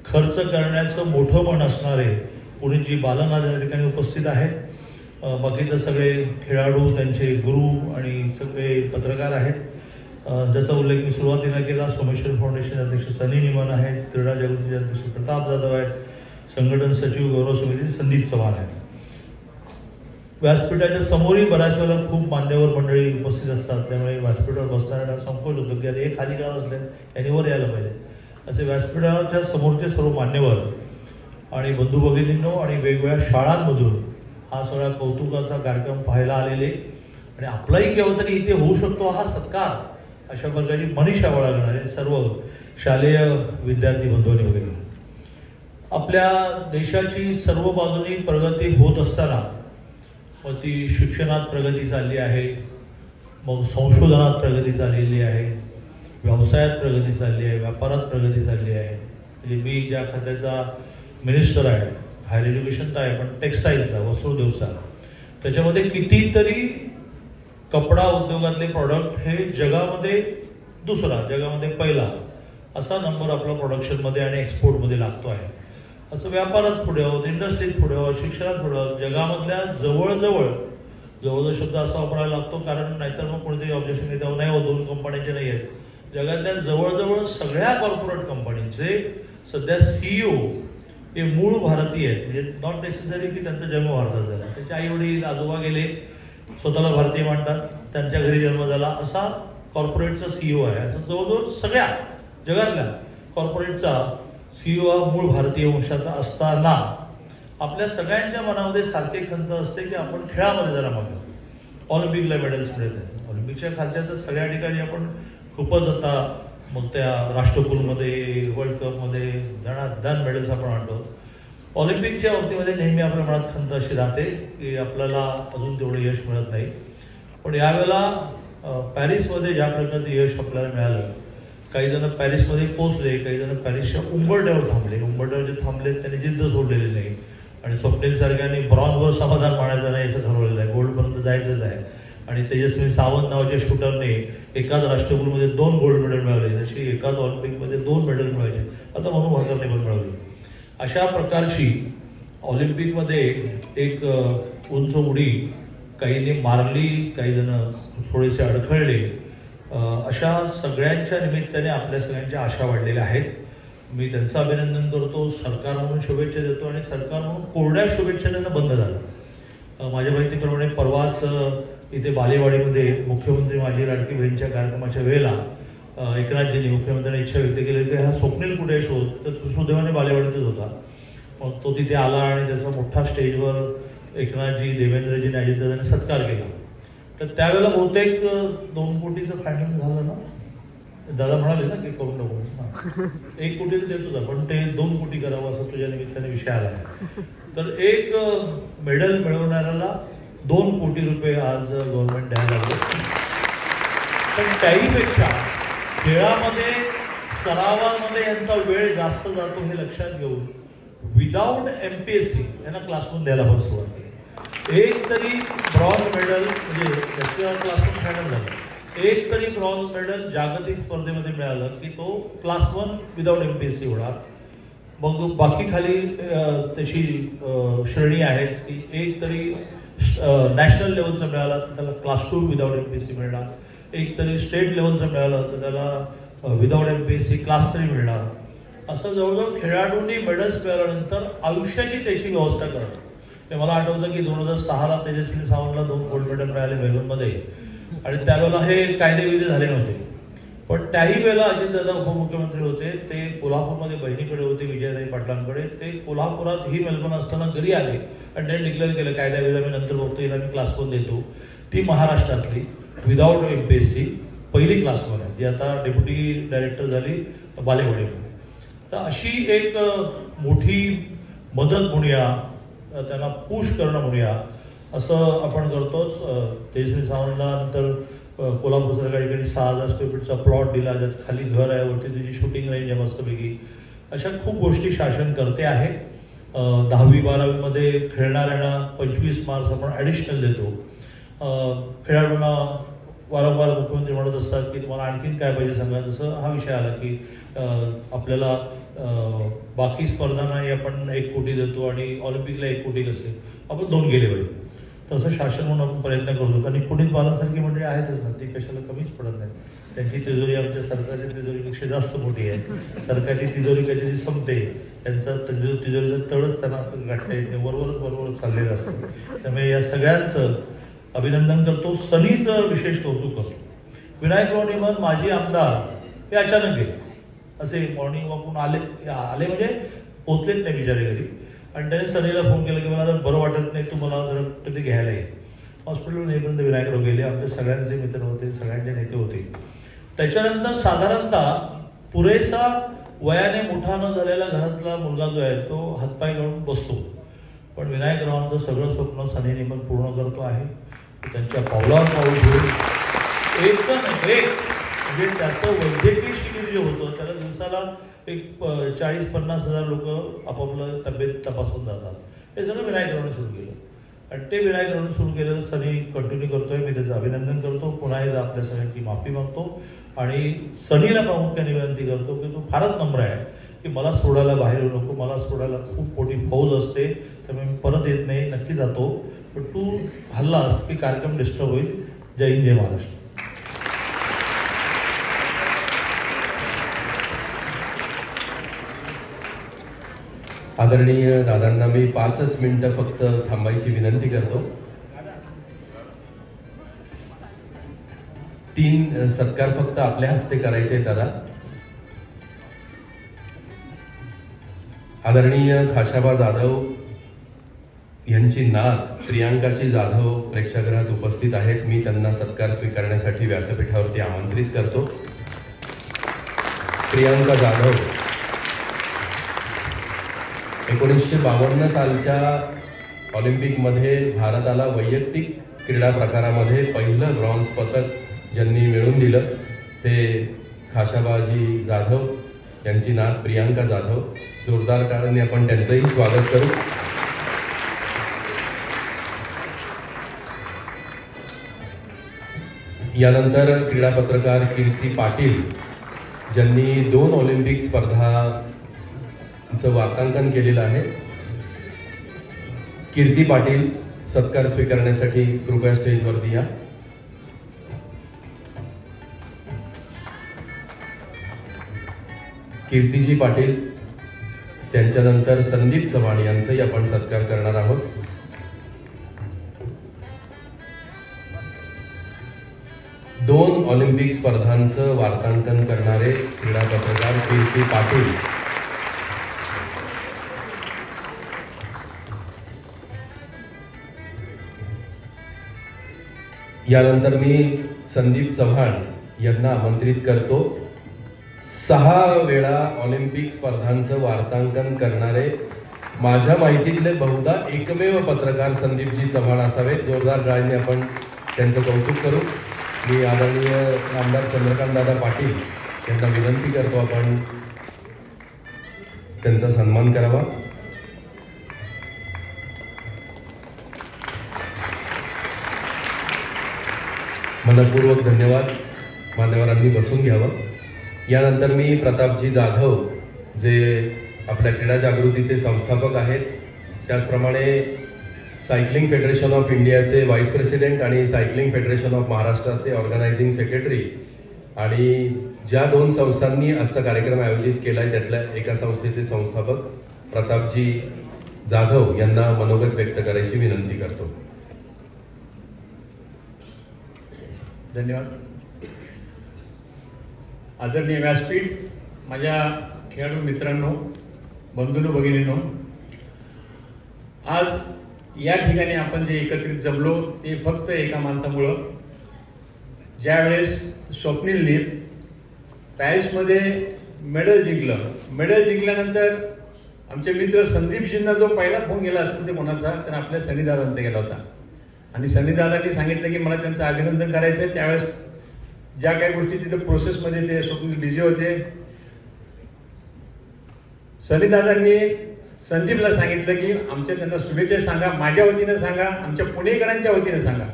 खर्च करण्याचं मोठं मन असणारे पुणेची बालनाथ या ठिकाणी उपस्थित आहेत. बाकीचे सगळे खेळाडू, त्यांचे गुरु आणि सगळे पत्रकार आहेत. ज्याचा उल्लेख मी सुरुवातीला केला, सोमेश्वर फाउंडेशन अध्यक्ष सनी निमन आहेत, क्रीडा जागृतीचे अध्यक्ष प्रताप जाधव आहेत, संघटन सचिव गौरव समिती संदीप चव्हाण आहेत. व्यासपीठाच्या समोरही बऱ्याच वेळेला खूप मान्यवर मंडळी उपस्थित असतात, त्यामुळे व्यासपीठावर बसणाऱ्यांना संकोच होतो की अरे खाली का असले, यांनी वर यायला पाहिजे. असे व्यासपीठाच्या समोरचे सर्व मान्यवर आणि बंधू भगिनींनो आणि वेगवेगळ्या शाळांमधून हा सगळा कौतुकाचा कार्यक्रम पाहायला आलेले आणि आपलाही केव्हा तरी इथे होऊ शकतो हा सत्कार, अशा प्रकारची मनीषा बाळगणारे सर्व शालेय विद्यार्थी बंधूंनी वगैरे. आपल्या देशाची सर्व बाजूनी प्रगती होत असताना मग ती शिक्षणात प्रगती चालली आहे, मग संशोधनात प्रगती चाललेली आहे, व्यवसायात प्रगती चालली आहे, व्यापारात प्रगती चालली आहे. म्हणजे मी ज्या खात्याचा मिनिस्टर आहे, हायर एज्युकेशन तर आहे, पण टेक्स्टाईलचा, वस्त्रोद्योगचा, त्याच्यामध्ये कितीतरी कपडा उद्योगातले प्रॉडक्ट हे जगामध्ये दुसरा, जगामध्ये पहिला असा नंबर आपला प्रोडक्शनमध्ये आणि एक्सपोर्टमध्ये लागतो आहे. असं व्यापारात पुढे आहोत, इंडस्ट्रीत पुढे आहोत, शिक्षणात पुढे आहोत. जगामधल्या जवळजवळ शब्द असा वापरायला लागतो, कारण नाहीतर मग कोणीतरी ऑब्जेक्शन घेते, नाही हो 2 कंपन्यांचे नाही आहेत. जगातल्या जवळजवळ सगळ्या कॉर्पोरेट कंपनीचे सध्या CEO हे मूळ भारतीय आहेत. म्हणजे नॉट नेसेसरी की त्यांचा जन्म भारतात झाला, त्यांचे आई वडील आजोबा गेले, स्वतःला भारतीय मानतात, त्यांच्या घरी जन्म झाला, असा कॉर्पोरेटचा CEO आहे. असं जवळजवळ सगळ्या जगातल्या कॉर्पोरेटचा CEO हा मूळ भारतीय वंशाचा असताना आपल्या सगळ्यांच्या मनामध्ये सारखे खंत असते की आपण खेळामध्ये जरा मागे, ऑलिम्पिकला मेडल्स मिळत आहेत. ऑलिम्पिकच्या खालच्या तर सगळ्या ठिकाणी आपण खूपच आता, मग त्या राष्ट्रकुलमध्ये, वर्ल्ड कपमध्ये धन मेडल्स आपण आणतो. ऑलिम्पिकच्या बाबतीमध्ये नेहमी आपल्या मनात खंत अशी राहते की आपल्याला अजून तेवढं यश मिळत नाही. पण यावेळेला पॅरिसमध्ये ज्या प्रकारचं यश आपल्याला मिळालं, काही जण पॅरिसमध्ये पोहोचले, काही जण पॅरिसच्या उंबरठ्यावर थांबले. उंबरठ्यावर जे थांबले त्यांनी जिद्द सोडलेली नाही आणि स्वप्नील सारख्यांनी ब्रॉन्झवर समाधान मानायचं नाही असं ठरवलेलं आहे, गोल्डपर्यंत जायचंच आहे. आणि तेजस्वी सावंत नावाच्या शूटरने एकाच राष्ट्रकुलमध्ये 2 गोल्ड मेडल मिळवले, जशी एकाच ऑलिम्पिकमध्ये 2 मेडल मिळायचे, आता मनु भाकरने पण मिळवली. अशा प्रकारची ऑलिम्पिकमध्ये एक उंच उडी काहींनी मारली, काही जण थोडेसे अडखळले. अशा सगळ्यांच्या निमित्ताने आपल्या सगळ्यांच्या आशा वाढलेल्या आहेत. मी त्यांचं अभिनंदन करतो, सरकार म्हणून शुभेच्छा देतो आणि सरकार म्हणून कोरड्या शुभेच्छा त्यांना बंद झालं. माझ्या माहितीप्रमाणे परवाच इथे बालेवाडीमध्ये मुख्यमंत्री माझी लाडकी बहीणच्या कार्यक्रमाच्या वेळेला एकनाथजींनी, मुख्यमंत्र्यांनी इच्छा व्यक्त केली की हा स्वप्नील कुठे शोध, तर सुदैवाने बालेवाडीतच होता. मग तो तिथे आला आणि त्याचा मोठा स्टेजवर एकनाथजी, देवेंद्रजी आणि अजितदादांनी सत्कार केला. तर त्यावेळेला बहुतेक 2 कोटीचं फायनल झालं ना, दादा म्हणाले ना की करून नको, 1 कोटी तर देतोच आपण, ते 2 कोटी करावं असं तुझ्या निमित्ताने विषय आला आहे. तर एक मेडल मिळवणाऱ्याला 2 कोटी रुपये आज गव्हर्नमेंट द्यायला लागले. पण त्याहीपेक्षा खेळामध्ये, सरावामध्ये यांचा वेळ जास्त जातो हे लक्षात घेऊन विदाऊट MPSC यांना क्लासरूम द्यायला पण सुरुवात केली. एक तरी ब्रॉन्झ मेडल, म्हणजे त्याच्यावर क्लासरूम फायनल झालं, एक तरी ब्रॉन्झ मेडल जागतिक स्पर्धेमध्ये मिळालं की तो क्लास 1 विदाऊट MPSC होणार. मग बाकी खाली त्याची श्रेणी आहे की एक तरी नॅशनल लेवलचं मिळालं तर त्याला क्लास 2 विदाऊट MPSC मिळणार, एक तरी स्टेट लेवलचं मिळालं तर त्याला विदाऊट MPSC क्लास 3 मिळणार. असं जवळजवळ खेळाडूंनी मेडल्स मिळाल्यानंतर आयुष्याची त्याची व्यवस्था करतात. ते मला आठवतं की 2006ला तेजस्वी सावंतला 2 गोल्ड मेडल मिळाले मेलबर्नमध्ये आणि त्यावेळेला हे कायदेविधी झाले नव्हते. पण त्याही वेळेला अजितदादा उपमुख्यमंत्री होते, ते कोल्हापूरमध्ये बहिणीकडे होते, विजयताई पाटलांकडे. ते कोल्हापुरात ही मेलबर्न असताना घरी आले आणि त्यांनी डिक्लेअर केलं कायद्यावेळेला मी नंतर बघतो, हिला मी क्लास 1 देतो. ती महाराष्ट्रातली विदाऊट MPSC पहिली क्लास 1 आहे, जी आता डेप्युटी डायरेक्टर झाली बालेवाडीमध्ये. तर अशी एक मोठी मदत म्हणूया, त्यांना पुश करणं म्हणूया, असं आपण करतोच. तेजस्वी सावंतला नंतर कोल्हापूर सरकारकडे 6,000 स्क्वेअर फीटचा प्लॉट दिला, ज्यात खाली घर आहे, वरती तुझी शूटिंग रेंज आहे मस्तपैकी. अशा खूप गोष्टी शासन करते आहे. 10वी-12वीमध्ये खेळणाऱ्यांना 25 मार्क्स आपण ॲडिशनल देतो. खेळाडूंना वारंवार मुख्यमंत्री म्हणत असतात की तुम्हाला आणखीन काय पाहिजे सांगा. जसं हा विषय आला की आपल्याला बाकी स्पर्धांनाही आपण 1 कोटी देतो आणि ऑलिम्पिकला 1 कोटी कसे आपण 2 गेले पाहिजे. तसं शासन म्हणून आपण प्रयत्न करतो. आणि पुनीत बालांसारखी मंडळी आहेतच ना, ती कशाला कमीच पडत नाही. त्यांची तिजोरी आमच्या सरकारच्या तिजोरीपेक्षा जास्त मोठी आहे. सरकारची तिजोरी कधी संपते, त्यांचा तिजोरीचं तळच त्यांना गाठता येते, बरोबर चाललेलं असतं. त्यामुळे या सगळ्यांचं अभिनंदन करतो. सनीचं विशेष कौतुक करतो. विनायक निमन माजी आमदार हे अचानक गेले, असे मॉर्निंग वॉकून आले म्हणजे पोचलेच नाही बिचारे घरी. आणि त्याने सनीला फोन केला की मला जर बरं वाटत नाही, तू मला जर तिथे घ्यायला ये. हॉस्पिटलवर येईपर्यंत विनायकराव गेले. आमच्या सगळ्यांचे मित्र होते, सगळ्यांचे नेते होते. त्याच्यानंतर साधारणतः पुरेसा वयाने मोठा न झालेला घरातला मुलगा जो आहे तो हातपाय घालून बसतो, पण विनायकरावांचं सगळं स्वप्न सनी निमन पूर्ण करतो आहे. त्यांच्या पावलावर पाऊल घेऊन एकदम एक म्हणजे त्याचं वैद्यकीय शिबिर जे होतं त्याला दिवसाला एक 40-50 हजार लोक आपापलं तब्येत तपासून जातात. हे सगळं विनायकरावांनी सुरू केलं आणि ते विनायकरावांनी सुरू केलेलं सनी कंटिन्यू करतोय. मी त्याचं अभिनंदन करतो. पुन्हा एकदा आपल्या सगळ्यांची माफी मागतो आणि सनीला प्रामुख्याने विनंती करतो की तू फारच नम्र आहे की मला सोडायला बाहेर येऊ नको, मला सोडायला खूप मोठी फौज असते, त्यामुळे मी परत येत नाही, नक्की जातो, पण तू हल्लास की कार्यक्रम डिस्टर्ब होईल. जय हिंद, जय महाराष्ट्र. आदरणीय दादांना मी 5 मिनिटं फक्त थांबायची विनंती करतो. 3 सत्कार फक्त आपल्या हस्ते करायचे दादा. आदरणीय खाशाबा जाधव यांची नात प्रियांकाची जाधव प्रेक्षागृहात उपस्थित आहेत. मी त्यांना सत्कार स्वीकारण्यासाठी व्यासपीठावरती आमंत्रित करतो. प्रियांका जाधव 1952 सालच्या ऑलिम्पिकमध्ये भारताला वैयक्तिक क्रीडा प्रकारामध्ये पहिलं ब्रॉन्झ पदक ज्यांनी मिळवून दिलं ते खाशाबाजी जाधव यांची नात प्रियांका जाधव. जोरदार टाळ्यांनी आपण त्यांचंही स्वागत करू. यानंतर क्रीडा पत्रकार कीर्ती पाटील ज्यांनी 2 ऑलिम्पिक स्पर्धांचं वार्तांकन केलेलं आहे. कीर्ती पाटील सत्कार स्वीकारण्यासाठी कृपया स्टेजवरती या. कीर्तीजी पाटील, त्यांच्यानंतर संदीप चव्हाण यांचाही आपण सत्कार करणार आहोत. दोन ऑलिम्पिक स्पर्धांचं वार्तांकन करणारे क्रीडा पत्रकार कीर्ती पाटील. यानंतर मी संदीप चव्हाण यांना आमंत्रित करतो. 6 वेळा ऑलिम्पिक स्पर्धांचं वार्तांकन करणारे माझ्या माहितीतले बहुधा एकमेव पत्रकार संदीपजी चव्हाण असावे. जोरदार टाळ्यांनी आपण त्यांचं कौतुक करू. मी आदरणीय आमदार चंद्रकांतदादा पाटील यांना विनंती करतो आपण त्यांचा सन्मान करावा. मनपूर्वक धन्यवाद. मान्यवरांनी बसून घ्यावं. यानंतर मी प्रतापजी जाधव जे आपल्या क्रीडा जागृतीचे संस्थापक आहेत, त्याचप्रमाणे सायकलिंग फेडरेशन ऑफ इंडियाचे व्हाईस प्रेसिडेंट आणि सायकलिंग फेडरेशन ऑफ महाराष्ट्राचे ऑर्गनायझिंग सेक्रेटरी, आणि ज्या 2 संस्थांनी आजचा कार्यक्रम आयोजित केला आहे त्यातल्या एका संस्थेचे संस्थापक प्रतापजी जाधव यांना मनोगत व्यक्त करायची विनंती करतो. धन्यवाद. आदरणीय व्यासपीठ, माझ्या खेळाडू मित्रांनो, बंधूंनो, भगिनींनो, आज या ठिकाणी आपण जे एकत्रित जमलो ते फक्त एका माणसामुळं. ज्यावेळेस स्वप्नीलने पॅरिसमध्ये मेडल जिंकल्यानंतर आमचे मित्र संदीपजींना जो पहिला फोन गेला असेल ते कोणाचा, तर आपल्या सनीदादांचा गेला होता. आणि सनीदादांनी सांगितलं की मला त्यांचं अभिनंदन करायचं आहे. त्यावेळेस ज्या काही गोष्टी तिथे प्रोसेसमध्ये ते स्वप्नील बिझी होते, सनीदादांनी संदीपला सांगितलं की आमच्या त्यांना शुभेच्छा सांगा, माझ्या वतीनं सांगा, आमच्या पुणेकरांच्या वतीनं सांगा.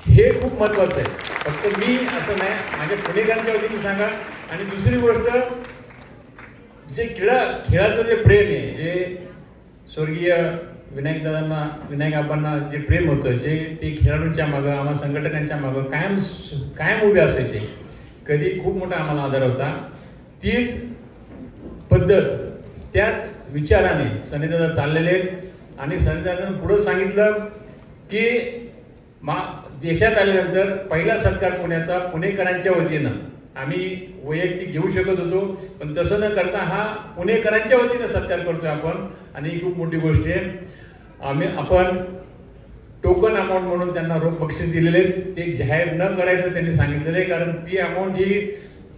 हे खूप महत्त्वाचं आहे. फक्त मी असं नाही, माझ्या पुणेकरांच्या वतीनं सांगा. आणि दुसरी गोष्ट, जे खेळाचं जे प्रेम आहे, जे स्वर्गीय विनायक आबांना जे प्रेम होतं, जे ते खेळाडूंच्या मागं, आम्हाला संघटकांच्या मागं कायम उभे असायचे, कधी खूप मोठा आम्हाला आधार होता. तीच पद्धत, त्याच विचाराने सनीदादा चाललेले. आणि सनीदादांनी पुढं सांगितलं की देशात आल्यानंतर पहिला सत्कार पुण्याचा पुणेकरांच्या वतीनं आम्ही वैयक्तिक घेऊ शकत होतो, पण तसं न करता हा पुणेकरांच्या वतीनं सत्कार करतोय आपण. आणि ही खूप मोठी गोष्ट आहे. आपण टोकन अमाऊंट म्हणून त्यांना रोख बक्षीस दिलेले, ते जाहीर न करायचं त्यांनी सांगितलेलं आहे. कारण ती अमाऊंट ही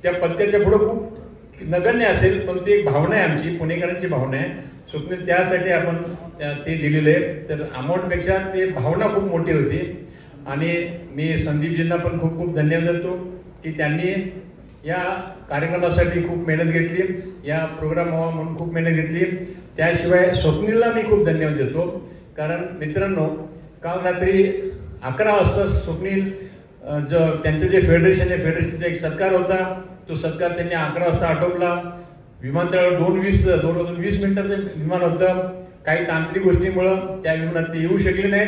त्या पत्त्याच्या पुढं खूप नगण्य असेल, पण ती एक भावना आहे, आमची पुणेकरांची भावना आहे. स्वप्नील त्यासाठी आपण ते दिलेले आहे. तर अमाऊंटपेक्षा ते भावना खूप मोठी होती. आणि मी संदीपजींना पण खूप खूप धन्यवाद देतो की त्यांनी या कार्यक्रमासाठी खूप मेहनत घेतली, या प्रोग्राम व्हावा म्हणून खूप मेहनत घेतली. त्याशिवाय स्वप्नीलला मी खूप धन्यवाद देतो. कारण मित्रांनो, काल रात्री 11 वाजता स्वप्नील त्यांचं जे फेडरेशन आहे, फेडरेशनचा एक सत्कार होता. तो सत्कार त्यांनी 11 वाजता आटोपला. विमानतळावर 2:20 मिनिटाचं विमान होतं. काही तांत्रिक गोष्टीमुळं त्या विमानात ते येऊ शकले नाहीत.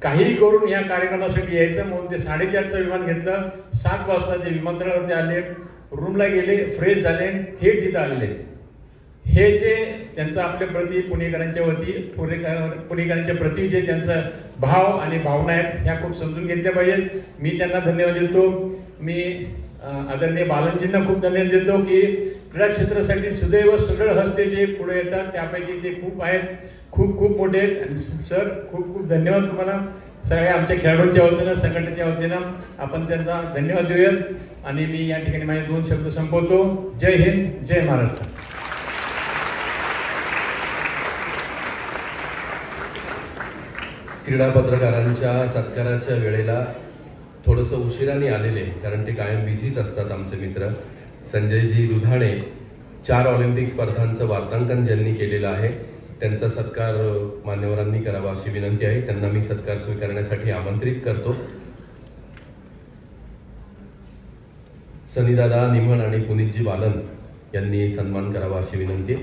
काहीही करून या कार्यक्रमासाठी यायचं म्हणून ते 4:30चं विमान घेतलं. 7 वाजता ते विमानतळावरती आले, रूमला गेले, फ्रेश झाले, थेट इथं आलेले. हे जे त्यांचं आपल्या प्रती पुणेकरांच्या प्रती जे त्यांचं भाव आणि भावना आहेत, ह्या खूप समजून घेतल्या पाहिजेत. मी त्यांना धन्यवाद देतो. मी आदरणीय बालनजींना खूप धन्यवाद देतो की क्रीडा क्षेत्रासाठी सदैव सगळं हस्ते जे पुढे येतात, त्यापैकी ते खूप आहेत, खूप खूप मोठे आहेत. आणि सर, खूप खूप धन्यवाद तुम्हाला सगळ्या आमच्या खेळाडूंच्या वतीनं, संघटनेच्या वतीनं आपण त्यांना धन्यवाद देऊयात. आणि मी या ठिकाणी माझे 2 शब्द संपवतो. जय हिंद, जय महाराष्ट्र. क्रीडा पत्रकारांच्या सत्काराच्या वेळेला थोडंसं उशिराने आलेले, कारण ते कायम बिझीच असतात आमचे मित्र. संजयजी दुधाणे 4 ऑलिम्पिक स्पर्धांचं वार्तांकन ज्यांनी केलेलं आहे, त्यांचा सत्कार मान्यवरांनी करावा अशी विनंती आहे. त्यांना मी सत्कार स्वीकारण्यासाठी आमंत्रित करतो. सनीदादा निमण आणि पुनीतजी बालन यांनी सन्मान करावा अशी विनंती.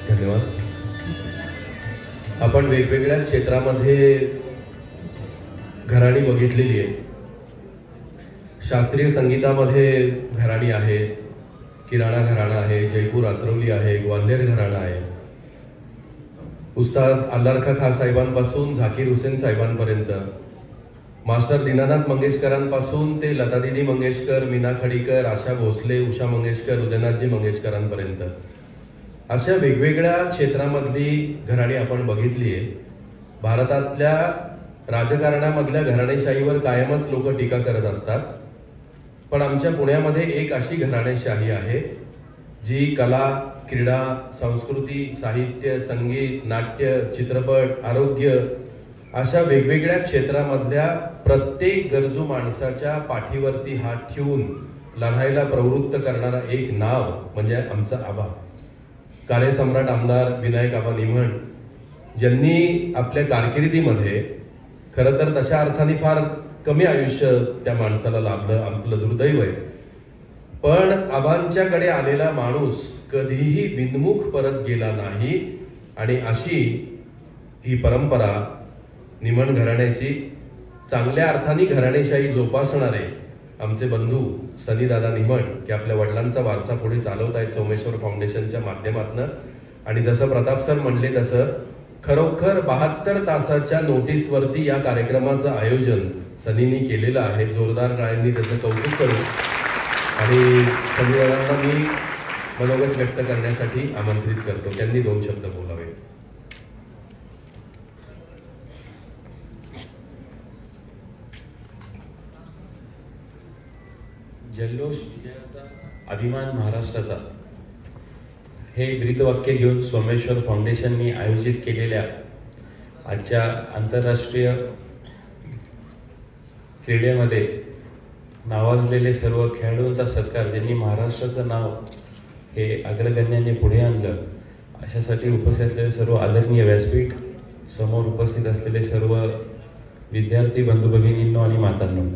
धन्यवाद. आपण वेगवेगळ्या क्षेत्रामध्ये घराणी बघितलेली आहे. शास्त्रीय संगीतामध्ये घराणी आहे, किराणा घराणा आहे, जयपूर आत्रवली आहे, ग्वाल्हेर घराणा आहे. उस्ताद अल्लारखा खान साहेबांपासून झाकीर हुसेन साहेबांपर्यंत, मास्टर दीनानाथ मंगेशकरांपासून ते लतादीदी मंगेशकर, मीना खडीकर, आशा भोसले, उषा मंगेशकर, उदयनाथजी मंगेशकरांपर्यंत अशा वेगवेगळ्या क्षेत्रामधली घराणी आपण बघितली आहे. भारतातल्या राजकारणामधल्या घराणेशाहीवर कायमच लोक टीका करत असतात, पण आमच्या पुण्यामध्ये एक अशी घराणेशाही आहे जी कला, क्रीडा, संस्कृती, साहित्य, संगीत, नाट्य, चित्रपट, आरोग्य अशा वेगवेगळ्या क्षेत्रामधल्या प्रत्येक गरजू माणसाच्या पाठीवरती हात ठेवून लढायला प्रवृत्त करणारा एक नाव म्हणजे आमचा आबा, कार्यसम्राट आमदार विनायक आबा निमण, ज्यांनी आपल्या कारकिर्दीमध्ये खरं तर तशा अर्थाने फार कमी आयुष्य त्या माणसाला लाभलं, आपलं दुर्दैव आहे. पण आबांच्याकडे आलेला माणूस कधीही बिनमुख परत गेला नाही. आणि अशी ही परंपरा निमण घराण्याची चांगल्या अर्थाने घराणेशाही जोपासणारे आमचे बंधू सनीदादा निमण की आपल्या वडिलांचा वारसा पुढे चालवत आहेत सोमेश्वर फाउंडेशनच्या माध्यमातून. आणि जसं प्रताप सर म्हणले तसं खरोखर 72 तासाच्या नोटीसवरती या कार्यक्रमाचं आयोजन सनीनी केलेलं आहे. जोरदार टाळ्यांनी त्याचं कौतुक करू आणि सनीदादांना मी मनोगत व्यक्त करण्यासाठी आमंत्रित करतो. त्यांनी 2 शब्द बोलावे. जल्लोष विजयाचा अभिमान महाराष्ट्राचा हे ब्रीदवाक्य घेऊन सोमेश्वर फाउंडेशननी आयोजित केलेल्या आजच्या आंतरराष्ट्रीय क्रीडेमध्ये नावाजलेले सर्व खेळाडूंचा सत्कार ज्यांनी महाराष्ट्राचं नाव हे अग्रगण्यांनी पुढे आणलं अशासाठी उपस्थित असलेले सर्व आदरणीय व्यासपीठ, समोर उपस्थित असलेले सर्व विद्यार्थी बंधू भगिनींनो आणि मातांनो,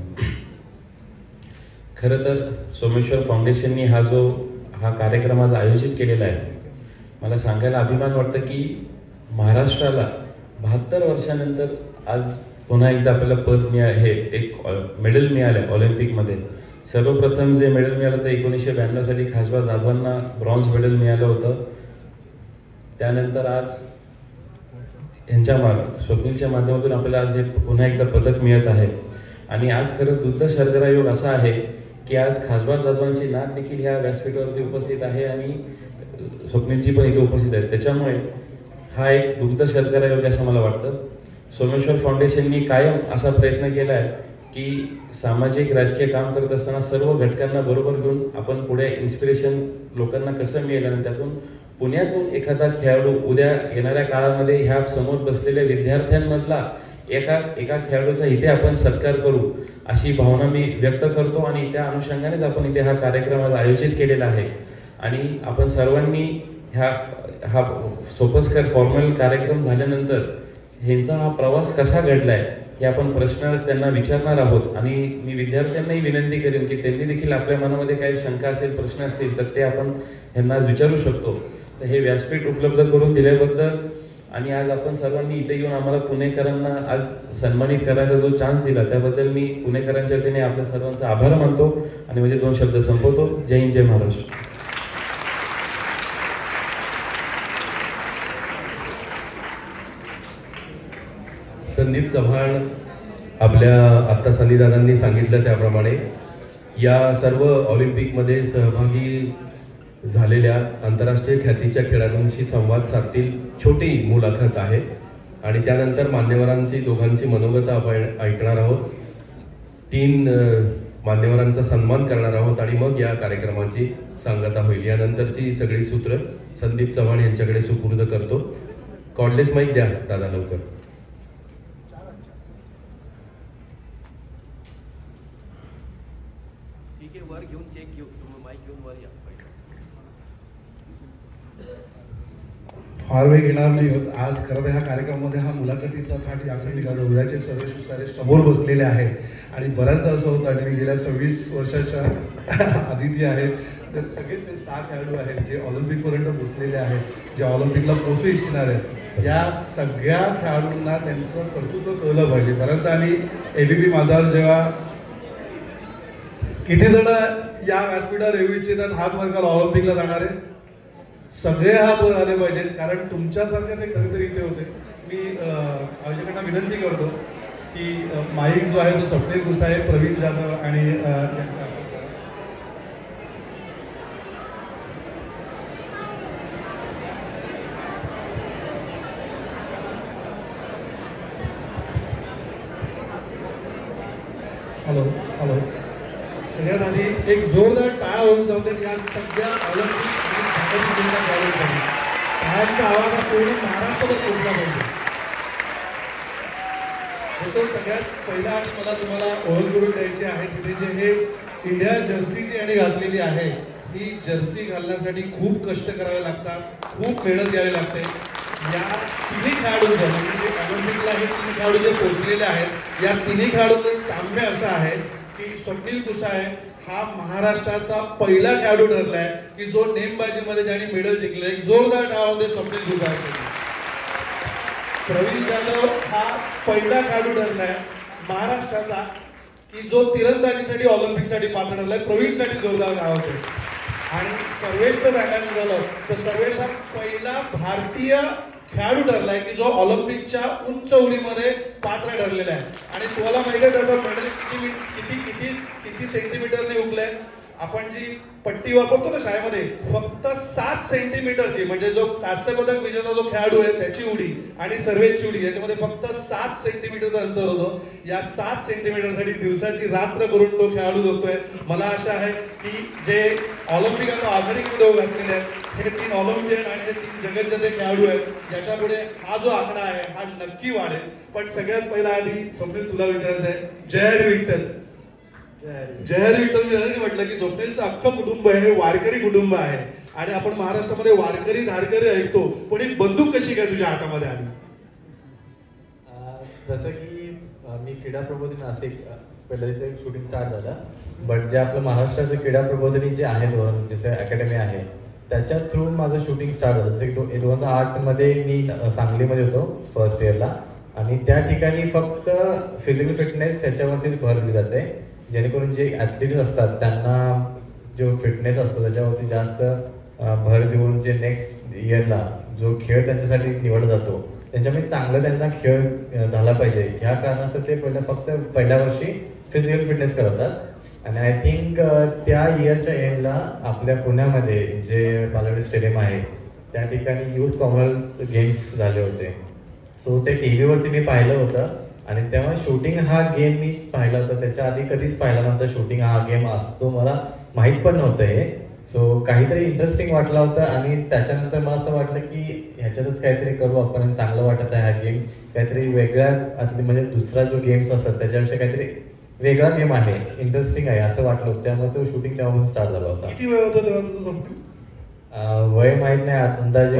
खरं तर सोमेश्वर फाउंडेशननी हा कार्यक्रम आज आयोजित केलेला आहे. मला सांगायला अभिमान वाटतं की महाराष्ट्राला 72 वर्षानंतर आज पुन्हा एकदा आपल्याला हे एक मेडल मिळालं ऑलिम्पिकमध्ये. सर्वप्रथम जे मेडल मिळालं ते 1992 साली खासबा जाधवांना ब्रॉन्झ मेडल मिळालं होतं. त्यानंतर आज स्वप्नीलच्या माध्यमातून आपल्याला आज हे पुन्हा एकदा पदक मिळत आहे. आणि आज खरं दुग्ध शर्करा योग असा आहे की आज खासबा जाधवांची नात देखील ह्या व्यासपीठावरती उपस्थित आहे आणि स्वप्नीलजी पण इथे उपस्थित आहेत. त्याच्यामुळे हा एक दुग्ध शर्करा योग असं मला वाटतं. सोमेश्वर फाउंडेशननी कायम असा प्रयत्न केला आहे की सामाजिक राजकीय काम करत असताना सर्व घटकांना बरोबर घेऊन आपण पुढे इन्स्पिरेशन लोकांना कसं मिळेल आणि त्यातून पुण्यातून एखादा खेळाडू उद्या येणाऱ्या काळामध्ये ह्या समोर बसलेल्या विद्यार्थ्यांमधला एका खेळाडूचा इथे आपण सत्कार करू अशी भावना मी व्यक्त करतो. आणि त्या अनुषंगानेच आपण इथे हा कार्यक्रम आयोजित केलेला आहे. आणि आपण सर्वांनी हा सोपस्कर फॉर्मल कार्यक्रम झाल्यानंतर ह्यांचा हा प्रवास कसा घडलाय हे आपण प्रश्न त्यांना विचारणार आहोत. आणि मी विद्यार्थ्यांनाही विनंती करेन की त्यांनी देखील आपल्या मनामध्ये काही शंका असेल, प्रश्न असतील तर ते आपण ह्यांना विचारू शकतो. तर हे व्यासपीठ उपलब्ध करून दिल्याबद्दल आणि आज आपण सर्वांनी इथे येऊन आम्हाला पुणेकरांना आज सन्मानित करायचा जो चान्स दिला त्याबद्दल मी पुणेकरांच्या वतीने आपल्या सर्वांचा आभार मानतो आणि माझे 2 शब्द संपवतो. जय हिंद, जय महाराष्ट्र. संदीप चव्हाण आपल्या आत्ता सनीदादांनी सांगितलं त्याप्रमाणे या सर्व ऑलिम्पिकमध्ये सहभागी झालेल्या आंतरराष्ट्रीय ख्यातीच्या खेळाडूंशी संवाद साधतील छोटी मुलाखत आहे. आणि त्यानंतर मान्यवरांची दोघांची मनोगत आपण ऐकणार आहोत. 3 मान्यवरांचा सन्मान करणार आहोत आणि मग या कार्यक्रमाची सांगता होईल. यानंतरची सगळी सूत्र संदीप चव्हाण यांच्याकडे सुपूर्द करतो. कॉर्डलेस माईक द्या दादा लवकर. वर घेऊन चेक घेऊ, तुम्ही माईक घेऊन वर या. फार वेळ घेणार नाही होत. आज खरं तर ह्या कार्यक्रमामध्ये हा मुलाखतीचा थाट यासाठी निघाला. उद्याचे सर्व समोर बसलेले आहेत आणि बऱ्याचदा असं होतं आणि गेल्या 26 वर्षाच्या आदिती आहेत तर सगळेच 6 खेळाडू आहेत जे ऑलिम्पिकपर्यंत पोहोचलेले आहेत, जे ऑलिम्पिकला पोहोचू इच्छिणार आहेत. या सगळ्या खेळाडूंना त्यांचं कर्तृत्व कळलं पाहिजे. बऱ्याचदा आम्ही ABP माझा जेव्हा किती जण या व्यासपीठावर येऊ इच्छितात हात वर करा ऑलिम्पिकला जाणारे, सगळे हात वर आले पाहिजेत कारण तुमच्यासारखे ते कधीतरी इथे होते. मी आयोजकांना विनंती करतो की माईक जो आहे तो स्वप्नील गुसाळे, प्रवीण जाधव आणि त्यांच्या हॅलो सगळ्यात आधी एक जोरदार टाळ्या होऊन जाऊ देत या सगळ्या ऑलिम्पिक टाळ्यांचा आवाज हा पूर्ण महाराष्ट्रावर पोहोचला पाहिजे. सगळ्यात पहिला मला तुम्हाला ओळख करून द्यायची आहे. तिथे जे हे इंडिया जर्सी जी यांनी घातलेली आहे ही जर्सी घालण्यासाठी खूप कष्ट करावे लागतात, खूप मेहनत घ्यावी लागते. या 3 खेळाडूंचं म्हणजे ऑलिम्पिकला हे 3 खेळाडू जे पोहोचलेले आहेत या 3 खेळाडूंचं साम्य असं आहे की स्वप्नील गुसाळे हा महाराष्ट्राचा पहिला खेळाडू ठरलाय की जो नेमबाजीमध्ये ज्याने मेडल जिंकले. जोरदार टाळ्या होते स्वप्नील गुसाळे. प्रवीण जाधव हा पहिला खेळाडू ठरलाय महाराष्ट्राचा की जो तिरंदाजीसाठी ऑलिम्पिकसाठी पात्र ठरलाय. प्रवीणसाठी जोरदार नाव होते. आणि सर्वेशचं सांगायचं झालं तर सर्वेश हा पहिला भारतीय खेळाडू ठरलाय की जो ऑलिम्पिकच्या उंच उडीमध्ये पात्र ठरलेला आहे. आणि तुम्हाला माहिती आहे त्याचा मेडल किती किती किती सेंटीमीटरने उकलंय. आपण जी पट्टी वापरतो ना शाळेमध्ये फक्त 7 सेंटीमीटरची, म्हणजे जो कांस्य पदक विजेता जो खेळाडू आहे त्याची उडी आणि सर्वेची उडी याच्यामध्ये फक्त 7 सेंटीमीटरचं अंतर होतं. या 7 सेंटीमीटरसाठी दिवसाची रात्र करून तो खेळाडू जगतोय. मला आशा आहे की जे ऑलिम्पिकात ऑर्गॅनिक व्हिडिओ घातलेले आहेत हे 3 ऑलिम्पियन आणि ते 3 जगतजते खेळाडू आहेत याच्यापुढे हा जो आकडा आहे हा नक्की वाढेल. पण सगळ्यात पहिला आधी स्वप्नील तुला विचारायचं आहे, जय हरी विठ्ठल. जय हरी विठ्ठल म्हटलं की स्वप्नीलचं अख्खं कुटुंब हे वारकरी कुटुंब आहे आणि आपण महाराष्ट्रामध्ये वारकरी धारकरी ऐकतो, पण ही बंदूक कशी काय तुझ्या हातामध्ये आली? जसं की मी क्रीडा प्रबोधिनी नाशिक पहिलं तिथे शूटिंग स्टार्ट झालं, बट जे आपलं महाराष्ट्राचं क्रीडा प्रबोधिनी जे आहे जसे अकॅडमी आहे त्याच्या थ्रू माझं शूटिंग स्टार्ट झालं. जसं की 2008मध्ये मी सांगलीमध्ये होतो फर्स्ट इयरला आणि त्या ठिकाणी फक्त फिजिकल फिटनेस याच्यावरतीच भर दिली जाते, जेणेकरून जे ॲथलीट्स असतात त्यांना जो फिटनेस असतो त्याच्यावरती जास्त भर देऊन जे नेक्स्ट इयरला जो खेळ त्यांच्यासाठी निवडला जातो त्यांच्यामध्ये चांगलं त्यांना खेळ झाला पाहिजे ह्या कारणासाठी ते फक्त पहिल्या वर्षी फिजिकल फिटनेस करतात. आणि आय थिंक त्या इयरच्या एंडला आपल्या पुण्यामध्ये जे बालाडी स्टेडियम आहे त्या ठिकाणी यूथ कॉमनवेल्थ गेम्स झाले होते. सो ते टी व्हीवरती मी पाहिलं होतं आणि तेव्हा शूटिंग हा गेम मी पाहिला होता. त्याच्या आधी कधीच पाहिला नव्हता शूटिंग हा गेम असतो, मला माहीत पण नव्हतं हे. सो काहीतरी इंटरेस्टिंग वाटलं होतं आणि त्याच्यानंतर मला असं वाटलं की ह्याच्यातच काहीतरी करू आपण, चांगलं वाटत आहे हा गेम, काहीतरी वेगळ्या म्हणजे दुसरा जो गेम्स असतात त्याच्याविषयी काहीतरी वेगळा गेम आहे, इंटरेस्टिंग आहे असं वाटलं होतं. त्यामुळे तो शूटिंग तेव्हापासून स्टार्ट झाला होता. किती वय होतं तेव्हा तुझं? वय माहीत नाही, अंदाजे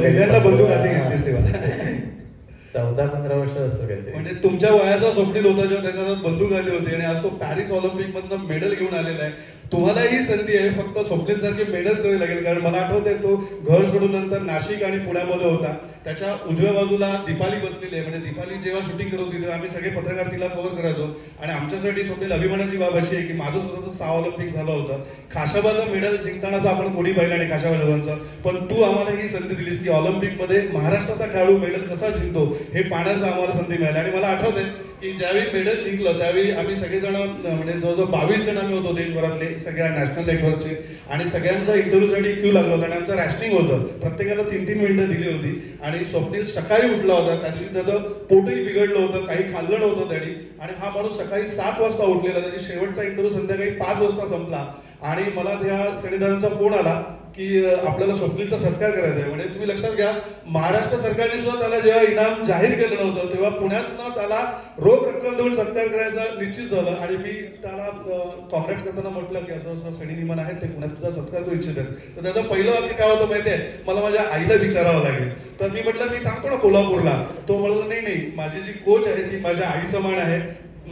14-15 वर्ष असतं काहीतरी. म्हणजे तुमच्या वयाचा स्वप्नील होता जेव्हा त्याच्यात बंदूक आली होती आणि आज तो पॅरिस ऑलिम्पिक मधनं मेडल घेऊन आलेला आहे. तुम्हाला ही संधी आहे, फक्त स्वप्नील सारखी मेहनत करावी लागेल. कारण मला आठवतंय तो घर सोडून नंतर नाशिक आणि पुण्यामध्ये होता. त्याच्या उजव्या बाजूला दीपाली बसलेली आहे. म्हणजे दीपाली जेव्हा शूटिंग करत होती तेव्हा आम्ही सगळे पत्रकार तिला कव्हर करायचो. आणि आमच्यासाठी स्वप्नील अभिमानाची बाब अशी आहे की माझं स्वतःचं 6 ऑलिम्पिक झालं होतं. खाशाबाचं मेडल जिंकतानाचं आपण कोणी पाहिलं नाही खाशाबाजांचं, पण तू आम्हाला ही संधी दिलीस की ऑलिम्पिकमध्ये महाराष्ट्राचा खेळाडू मेडल कसा जिंकतो हे पाहण्याचं आम्हाला संधी मिळाली. आणि मला आठवतंय की ज्यावेळी मेडल जिंकलं त्यावेळी आम्ही सगळेजण म्हणजे जवळजवळ 22 जण आम्ही होतो देशभरातले सगळ्या नॅशनल नेटवर्कचे आणि सगळ्यांचा इंटरव्ह्यूसाठी क्यू लागला होता आणि आमचं रॅस्टिंग होतं. प्रत्येकाला 3-3 मिनिटं दिली होती. आणि स्वप्नील सकाळी उठला होता, त्या दिवशी त्याचं पोटही बिघडलं होतं, काही खाल्लं नव्हतं त्याने. आणि हा माणूस सकाळी 7 वाजता उठलेला. त्याची शेवटचा इंटरव्ह्यू संध्याकाळी 5 वाजता संपला आणि मला त्या सेनेदारांचा फोन आला की आपल्याला स्वप्नीलचा सत्कार करायचा आहे. म्हणजे तुम्ही लक्षात घ्या, महाराष्ट्र सरकारने सुद्धा त्याला जेव्हा इनाम जाहीर केलं नव्हतं तेव्हा पुण्यातनं त्याला रोख रक्कम देऊन सत्कार करायचा निश्चित झालं. आणि मी त्याला कॉन्ग्रेस करताना म्हटलं की असं असं सनी निमन आहेत ते पुण्यात तुझा सत्कार करू इच्छित आहेत. तर त्याचं पहिलं वाक्य काय होतं माहिती आहे, मला माझ्या आईला विचारावं लागेल. तर मी म्हटलं मी सांगतो ना कोल्हापूरला. तो म्हणला नाही, माझी जी कोच आहे ती माझ्या आई समान आहे,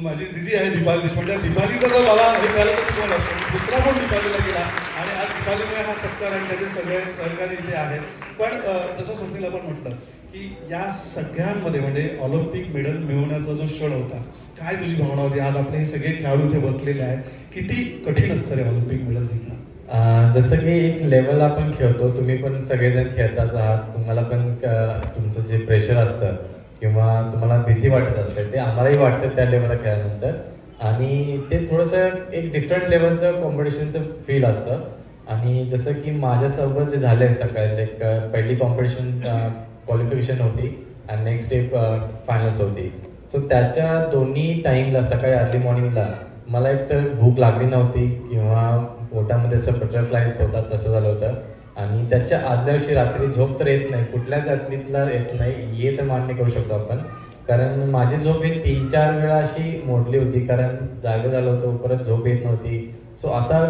माझी दिदी आहे दीपाली देशपांडे. दीपालीचं जर मला हे कळलं तर तुम्हाला दुसरा पण दीपालीला गेला आणि आज दीपालीमुळे हा सत्कार आणि त्याचे सगळे सहकारी इथे आहेत. पण जसं स्वप्नील आपण म्हटलं की या सगळ्यांमध्ये म्हणजे ऑलिम्पिक मेडल मिळवण्याचा जो क्षण होता, काय तुझी भावना होती? आज आपले हे सगळे खेळाडू इथे बसलेले आहेत, किती कठीण असतं रे ऑलिम्पिक मेडल जिंकणं? जसं की एक लेवल आपण खेळतो, तुम्ही पण सगळेजण खेळताच आहात, तुम्हाला पण तुमचं जे प्रेशर असतं किंवा तुम्हाला भीती वाटत असते ते आम्हालाही वाटतं त्या लेवलला खेळल्यानंतर. आणि ते थोडंसं एक डिफरंट लेवलचं कॉम्पिटिशनचं फील असतं. आणि जसं की माझ्यासोबत जे झालं आहे सकाळी एक पहिली कॉम्पिटिशन क्वालिफिकेशन होती आणि नेक्स्ट डे फायनल्स होती. सो त्याच्या दोन्ही टाईमला सकाळी अर्ली मॉर्निंगला मला एक तर भूक लागली नव्हती किंवा पोटामध्ये असं बटरफ्लायज होतात तसं झालं होतं. आणि त्याच्या आदल्या दिवशी रात्री झोप तर येत नाही, कुठल्याच ॲथलीटला येत नाही, हे तर मान्य करू शकतो आपण. कारण माझी झोप ही 3-4 वेळा अशी मोडली होती, कारण जागा झालं होतं, परत झोप येत नव्हती. सो असा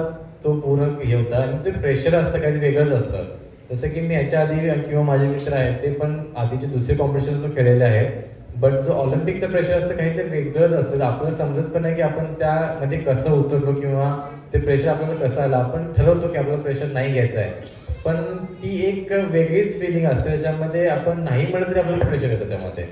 तो पूर्ण हे होता. आणि ते प्रेशर असतं काही वेगळंच असतं. जसं की मी याच्या आधी किंवा माझे मित्र आहेत ते पण आधीचे दुसरे कॉम्पिटिशन पण खेळलेले आहेत, बट जो ऑलिम्पिकचं प्रेशर असतं काही ते वेगळंच असतं. आपल्याला समजत पण नाही की आपण त्यामध्ये कसं उतरलो किंवा ते प्रेशर आपल्याला कसं आलं. आपण ठरवतो की आपल्याला प्रेशर नाही घ्यायचं आहे, पण ती एक वेगळीच फिलिंग असते त्याच्यामध्ये. आपण नाही म्हणत तरी आपल्याला प्रेशर येतं त्यामध्ये.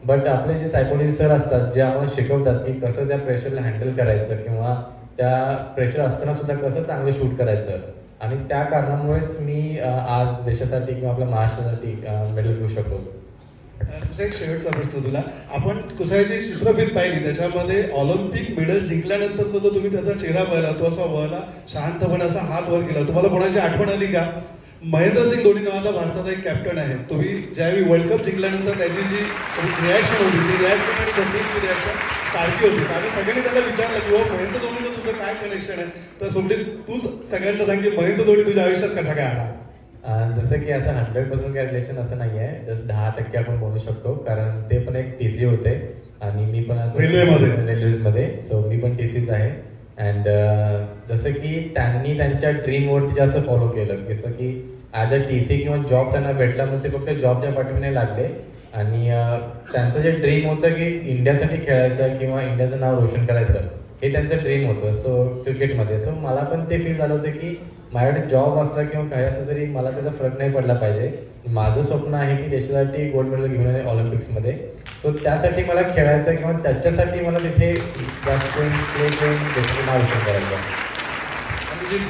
बट आपले जे सायकोलॉजी सर असतात जे आम्हाला शिकवतात की कसं त्या प्रेशरला हँडल करायचं किंवा त्या प्रेशर असताना सुद्धा कसं चांगलं शूट करायचं, आणि त्या कारणामुळेच मी आज देशासाठी किंवा आपल्या महाराष्ट्रासाठी मेडल घेऊ शकतो. एक शेवटचा प्रश्न तुला, आपण कुसाळची चित्रफित पाहिली, त्याच्यामध्ये ऑलिम्पिक मेडल जिंकल्यानंतर तर तुम्ही त्याचा चेहरा पाहिला, तो असा वळला, शांतपणे असा हात वर केला. तुम्हाला कोणाची आठवण आली का? महेंद्रसिंग धोनी नावाचा भारताचा एक कॅप्टन आहे. तुम्ही ज्यावेळी वर्ल्ड कप जिंकल्यानंतर त्याची जी रिॲक्शन होती ती रिॲक्शन आणि स्वप्नीलची रिॲक्शन सारखी होती. आम्ही सगळ्यांनी त्याला विचारलं की महेंद्र धोनीचं तुझं काय कनेक्शन आहे, तर स्वप्नील तूच सगळ्यांना सांग की महेंद्र धोनी तुझ्या आयुष्यात कसा काय आला? जसं की असं 100% काय रिलेशन असं नाही आहे, जस्ट 10% आपण बोलू शकतो, कारण ते पण एक TC होते आणि मी पण रेल्वेजमध्ये, सो मी पण TCच आहे. अँड जसं की त्यांनी त्यांच्या ड्रीमवरती जास्त फॉलो केलं, जसं की ॲज अ TC किंवा जॉब त्यांना भेटला, मग ते फक्त जॉबच्या पाठीमागे लागले आणि त्यांचं जे ड्रीम होतं की इंडियासाठी खेळायचं किंवा इंडियाचं नाव रोशन करायचं, हे त्यांचं ड्रीम होतं. सो क्रिकेटमध्ये सो मला पण ते फील झालं होतं की माझ्याकडे जॉब असला किंवा काही असलं तरी मला त्याचा फरक नाही पडला पाहिजे. माझं स्वप्न आहे की देशासाठी गोल्ड मेडल घेऊन येणे ऑलिम्पिक्समध्ये. सो त्यासाठी मला खेळायचं किंवा त्याच्यासाठी मला तिथे जास्त प्ले करून देशाचं नाव रोशन करायचं.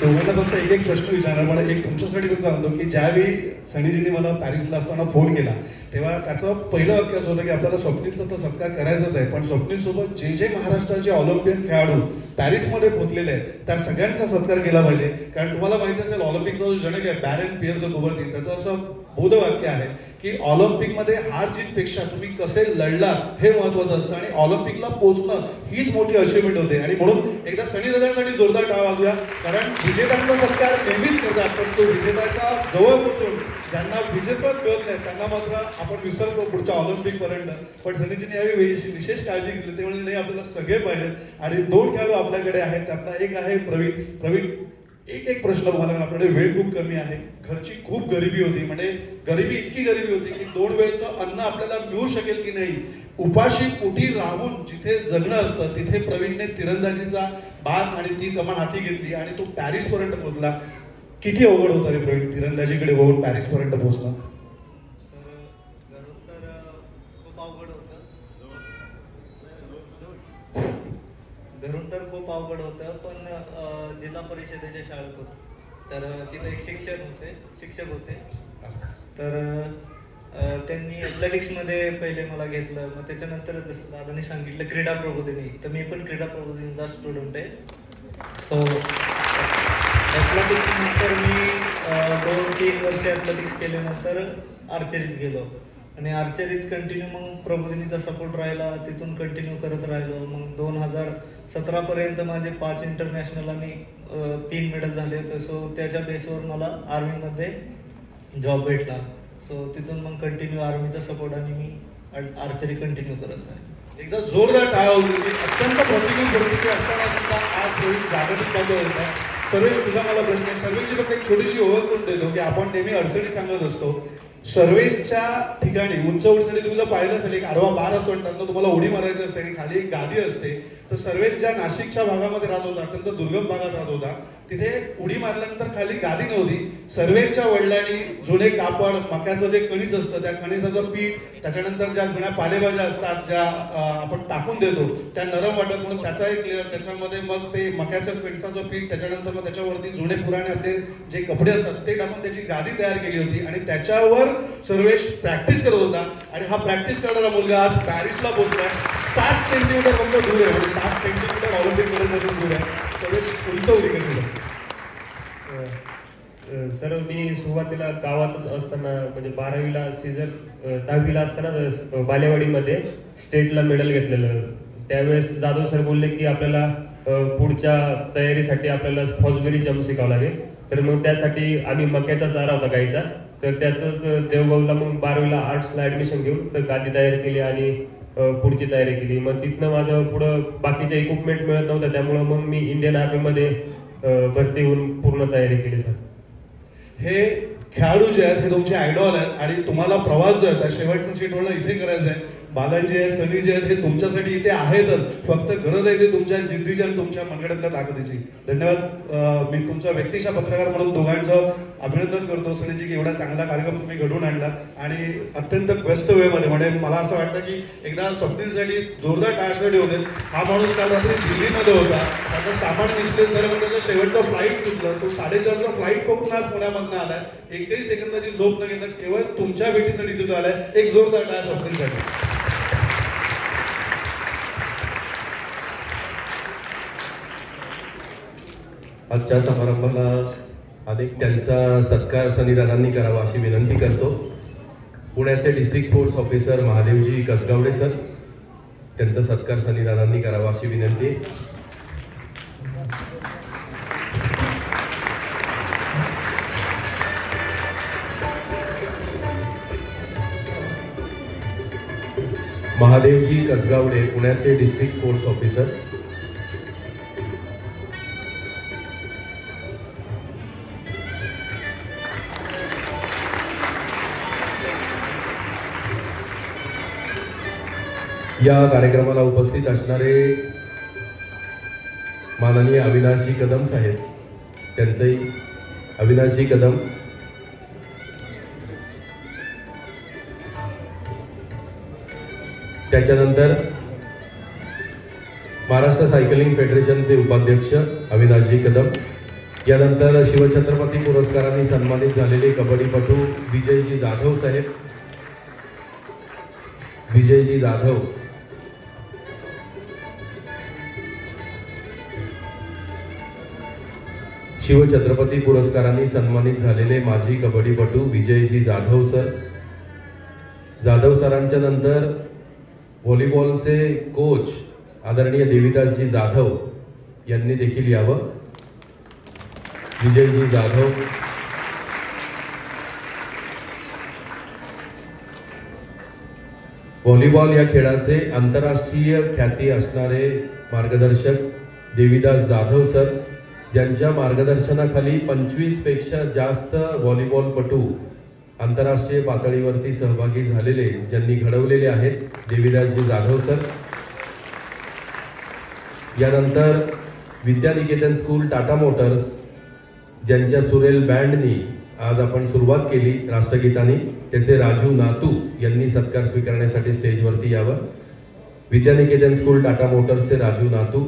दोघांना फक्त एक प्रश्न विचारणार, मला एक तुमच्यासाठी फक्त सांगतो की ज्यावेळी सनीजींनी मला पॅरिसला असताना फोन केला तेव्हा त्याचं पहिलं वाक्य असं होतं की आपल्याला स्वप्नीलचा तर सत्कार करायचाच आहे, पण स्वप्नील सोबत जे महाराष्ट्राचे ऑलिम्पियन खेळाडू पॅरिसमध्ये पोहोचलेले आहेत त्या सगळ्यांचा सत्कार केला पाहिजे. कारण तुम्हाला माहिती असेल ऑलिम्पिकचा जो जनक आहे बॅरन पियर द कुबर्ती, त्याचं असं बोधवाक्य आहे की ऑलिम्पिकमध्ये हार जीतपेक्षा तुम्ही कसे लढला हे महत्वाचं असतं आणि ऑलिम्पिकला पोहोचणं हीच मोठी अचिव्हमेंट होते. आणि म्हणून एकदा सनी दादांसाठी जोरदार टाळ वाजूया, कारण विजेत्यांचा सत्कार नेहमीच करतात, पण तो विजेत्याच्या जवळ पोहोचून ज्यांना विजेतेपद मिळत नाही त्यांना मात्र आपण विसरतो पुढच्या ऑलिम्पिक पर्यंत. पण सनीजीने यावेळी विशेष काळजी घेतली, ते म्हणजे नाही आपल्याला सगळे पाहिजेत आणि 2 खेळाडू आपल्याकडे आहेत, त्यातला एक आहे प्रवीण. एक प्रश्न तुम्हाला, आपल्याकडे वेळ खूप कमी आहे, घरची खूप गरिबी होती, म्हणजे गरिबी इतकी गरिबी होती की 2 वेळचं अन्न आपल्याला मिळू शकेल की नाही, उपाशी पोटी राहून जिथे जगणं असतं तिथे प्रवीणने तिरंदाजीचा बाण आणि ती कमान हाती घेतली आणि तो पॅरिस पर्यंत पोहोचला. किती अवघड होतं रे प्रवीण तिरंदाजीकडे वळून पॅरिस पर्यंत पोहोचणं? घरून तर खूप अवघड होतं, पण जिल्हा परिषदेच्या शाळेत होतं, तर तिथं एक शिक्षक होते, तर त्यांनी ॲथलेटिक्समध्ये पहिले मला घेतलं. मग त्याच्यानंतर जसं दादांनी सांगितलं क्रीडा प्रबोधिनी, तर मी पण क्रीडा प्रबोधिनीचा स्टुडंट आहे. सो ॲथलेटिक्सनंतर मी 2-3 वर्ष ॲथलेटिक्स केल्यानंतर आर्चरीत गेलो आणि आर्चरीत कंटिन्यू मग प्रबोधिनीचा सपोर्ट राहिला, तिथून कंटिन्यू करत राहिलो. मग 2017पर्यंत माझे 5 इंटरनॅशनल आणि 3 मेडल झाले होते. सो त्याच्या बेसवर मला आर्मीमध्ये जॉब भेटला. सो तिथून मग कंटिन्यू आर्मीचा सपोर्ट आणि मी आर्चरी कंटिन्यू करत राहिलो. एकदा जोरदार टाळ्या होती. अत्यंत प्रतिकूल परिस्थिती असताना सुद्धा आज जागतिक पातळीवर होत आहे. सर्वेश, तुझा मला प्रश्न आहे, सर्वेशची फक्त एक छोटीशी ओळख करून देतो की आपण नेहमी अडचणी सांगत असतो. सर्वेशच्या ठिकाणी उंच उडीसाठी तुम्ही जर पाहिलं असेल एक आडवा बार असतो आणि त्यातनं तुम्हाला उडी मारायची असते आणि खाली एक गादी असते. तर सर्वेश ज्या नाशिकच्या भागामध्ये राहत होता, अत्यंत दुर्गम भागात राहत होता, तिथे उडी मारल्यानंतर खाली गादी नव्हती. सर्वेशच्या वडिलांनी जुने कापड, मक्याचं जे कणीस असतं त्या कणीसाचं पीठ, त्याच्यानंतर ज्या जुन्या पालेभाज्या असतात ज्या आपण टाकून देतो त्या नरम वाटत म्हणून त्याचा एक लेअर, त्याच्यामध्ये मग ते मक्याचं कणसाचं पीठ, त्याच्यानंतर मग त्याच्यावरती जुने पुराणे आपले जे कपडे असतात ते टाकून त्याची गादी तयार केली होती आणि त्याच्यावर सर्वेश प्रॅक्टिस करत होता. आणि हा प्रॅक्टिस करणारा मुलगा आज पॅरिसला पोहोचलाय. 7 सेंटीमीटर फक्त दूर आहे, म्हणजे 7 सेंटीमीटर ऑलिम्पिक मेडलपासून दूर आहे. सर्वेश, तुमचं उडी कशी झाली? सर, मी सुरुवातीला गावातच असताना म्हणजे 12वीला 10वीला असताना बालेवाडीमध्ये स्टेटला मेडल घेतलेलं. त्यावेळेस जाधव सर बोलले की आपल्याला पुढच्या तयारीसाठी आपल्याला फौजगिरी जंप शिकावं लागेल. तर मग त्यासाठी आम्ही मक्याचा चारा होता गाईचा, तर त्यातच देवगावला मग 12वीला आर्ट्सला ॲडमिशन घेऊन तर गादी तयारी केली आणि पुढची तयारी केली. मग तिथनं माझं पुढं बाकीचे इक्विपमेंट मिळत नव्हतं, त्यामुळं मग मी इंडियन आर्मीमध्ये भरती होऊन पूर्ण तयारी केली. सर, हे खेळाडू जे आहेत हे तुमचे आयडॉल आहेत आणि तुम्हाला प्रवास जो आहे शेवटचा सीट होणं इथे करायचं आहे. बालाजी आहे, सनी जे आहेत, हे तुमच्यासाठी इथे आहेतच. फक्त गरज आहे ते तुमच्या जिद्दीची आणि तुमच्या मनगडातल्या ताकदीची. धन्यवाद. मी तुमचा व्यक्तिशा पत्रकार म्हणून दोघांचं अभिनंदन करतो सनीजी की एवढा चांगला कार्यक्रम तुम्ही घडवून आणला आणि अत्यंत व्यस्त वेळेमध्ये. म्हणजे मला असं वाटतं की एकदा स्वप्नीलसाठी जोरदार टाळ्यासाठी होते. हा माणूस काल रात्री दिल्लीमध्ये होता, त्याचं सामान मिसप्लेस झालं म्हणजे त्याचं शेवटचं फ्लाईट सुटलं. तो 4:30चं फ्लाईट पकडून आज पुण्यामधनं आलाय. एकही सेकंदाची झोप न घेता केवळ तुमच्या भेटीसाठी तिथं आलाय. एक जोरदार टाळ्या स्वप्नीलसाठी. आजच्या समारंभाला अनेक त्यांचा सत्कार सनीदादांनी करावा अशी विनंती करतो. पुण्याचे district sports officer Mahadevji Kasgawade sir, त्यांचा सत्कार सनीदादांनी करावा अशी विनंती. महादेवजी कसगावडे, पुण्याचे डिस्ट्रिक्ट स्पोर्ट्स ऑफिसर. या कार्यक्रमाला उपस्थित असणारे माननीय अविनाशजी कदम साहेब, त्यांचंही अविनाशजी कदम. त्याच्यानंतर महाराष्ट्र सायकलिंग फेडरेशनचे उपाध्यक्ष अविनाशजी कदम. यानंतर शिवछत्रपती पुरस्कारांनी सन्मानित झालेले कबड्डीपटू विजयजी जाधव साहेब. विजयजी जाधव. शिवछत्रपती पुरस्कारांनी सन्मानित झालेले माजी कबड्डीपटू विजयजी जाधव सर. जाधव सरांच्या नंतर व्हॉलीबॉलचे कोच आदरणीय देविदासजी जाधव यांनी देखील यावं. विजयजी जाधव. व्हॉलीबॉल या खेळाचे आंतरराष्ट्रीय ख्याती असणारे मार्गदर्शक देविदास जाधव सर, ज्यांच्या मार्गदर्शनाखाली 25 पेक्षा जास्त व्हॉलीबॉलपटू आंतरराष्ट्रीय पातळीवरती सहभागी झालेले, ज्यांनी घडवलेले आहेत, देविदासजी जाधव सर. यानंतर विद्यानिकेतन स्कूल टाटा मोटर्स, ज्यांच्या सुरेल बँडनी आज आपण सुरुवात केली राष्ट्रगीतानी, त्याचे राजू नातू यांनी सत्कार स्वीकारण्यासाठी स्टेजवरती यावं. विद्यानिकेतन स्कूल टाटा मोटर्सचे राजू नातू.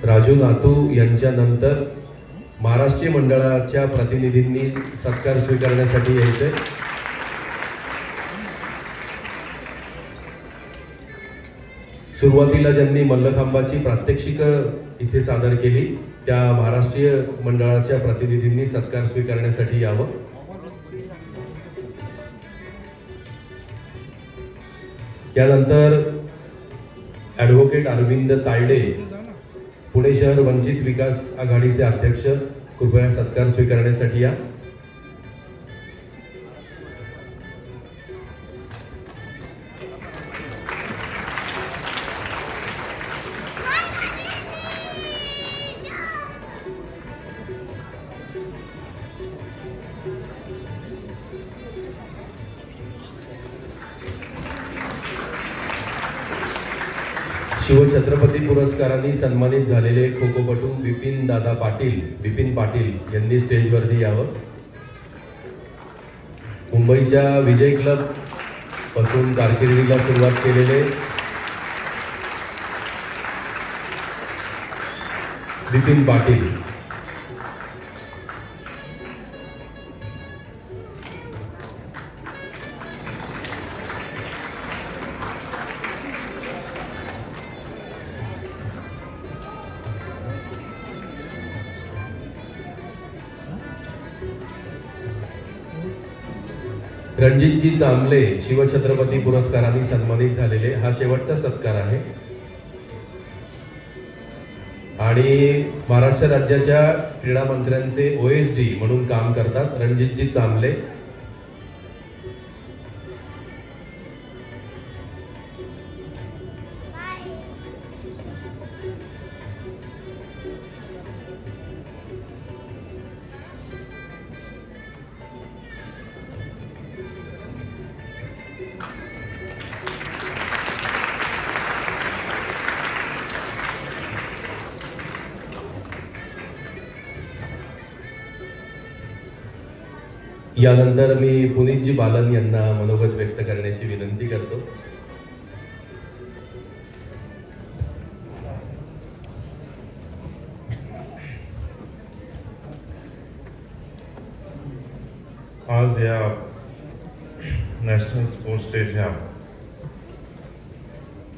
राजू नातू यांच्या नंतर महाराष्ट्रीय मंडळाच्या प्रतिनिधींनी सत्कार स्वीकारण्यासाठी यायचे. सुरुवातीला ज्यांनी मल्लखांबाची प्रात्यक्षिक इथे सादर केली त्या महाराष्ट्रीय मंडळाच्या प्रतिनिधींनी सत्कार स्वीकारण्यासाठी यावं. यानंतर ॲडव्होकेट अरविंद तायडे, पुणे शहर वंचित विकास आघाडीचे अध्यक्ष, कृपया सत्कार स्वीकारण्यासाठी या. शिवछत्रपती पुरस्कारांनी सन्मानित झालेले खोखोपटू विपिन पाटील यांनी स्टेजवरती यावं. मुंबईच्या विजय क्लब पासून कारकिर्दीला सुरुवात केलेले विपिन पाटील. रणजितजी चांबले शिवछत्रपती पुरस्कारांनी सन्मानित झालेले, हा शेवटचा सत्कार आहे. आणि महाराष्ट्र राज्याच्या क्रीडा मंत्र्यांचे OSD म्हणून काम करतात रणजितजी चांबले. यानंतर मी पुनीतजी बालन यांना मनोगत व्यक्त करण्याची विनंती करतो. आज या नॅशनल स्पोर्ट्स डेच्या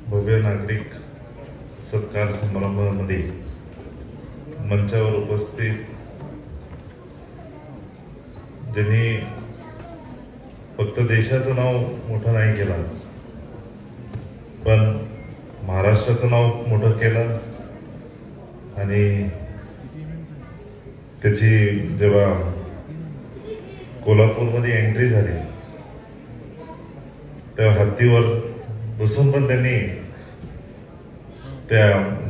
भव्य नागरिक सत्कार समारंभामध्ये मंचावर उपस्थित ज्यांनी फक्त देशाचं नाव मोठं नाही केलं, पण महाराष्ट्राचं नाव मोठं केलं आणि त्याची जेव्हा कोल्हापूरमध्ये एंट्री झाली तेव्हा हत्तीवर बसून पण त्यांनी त्या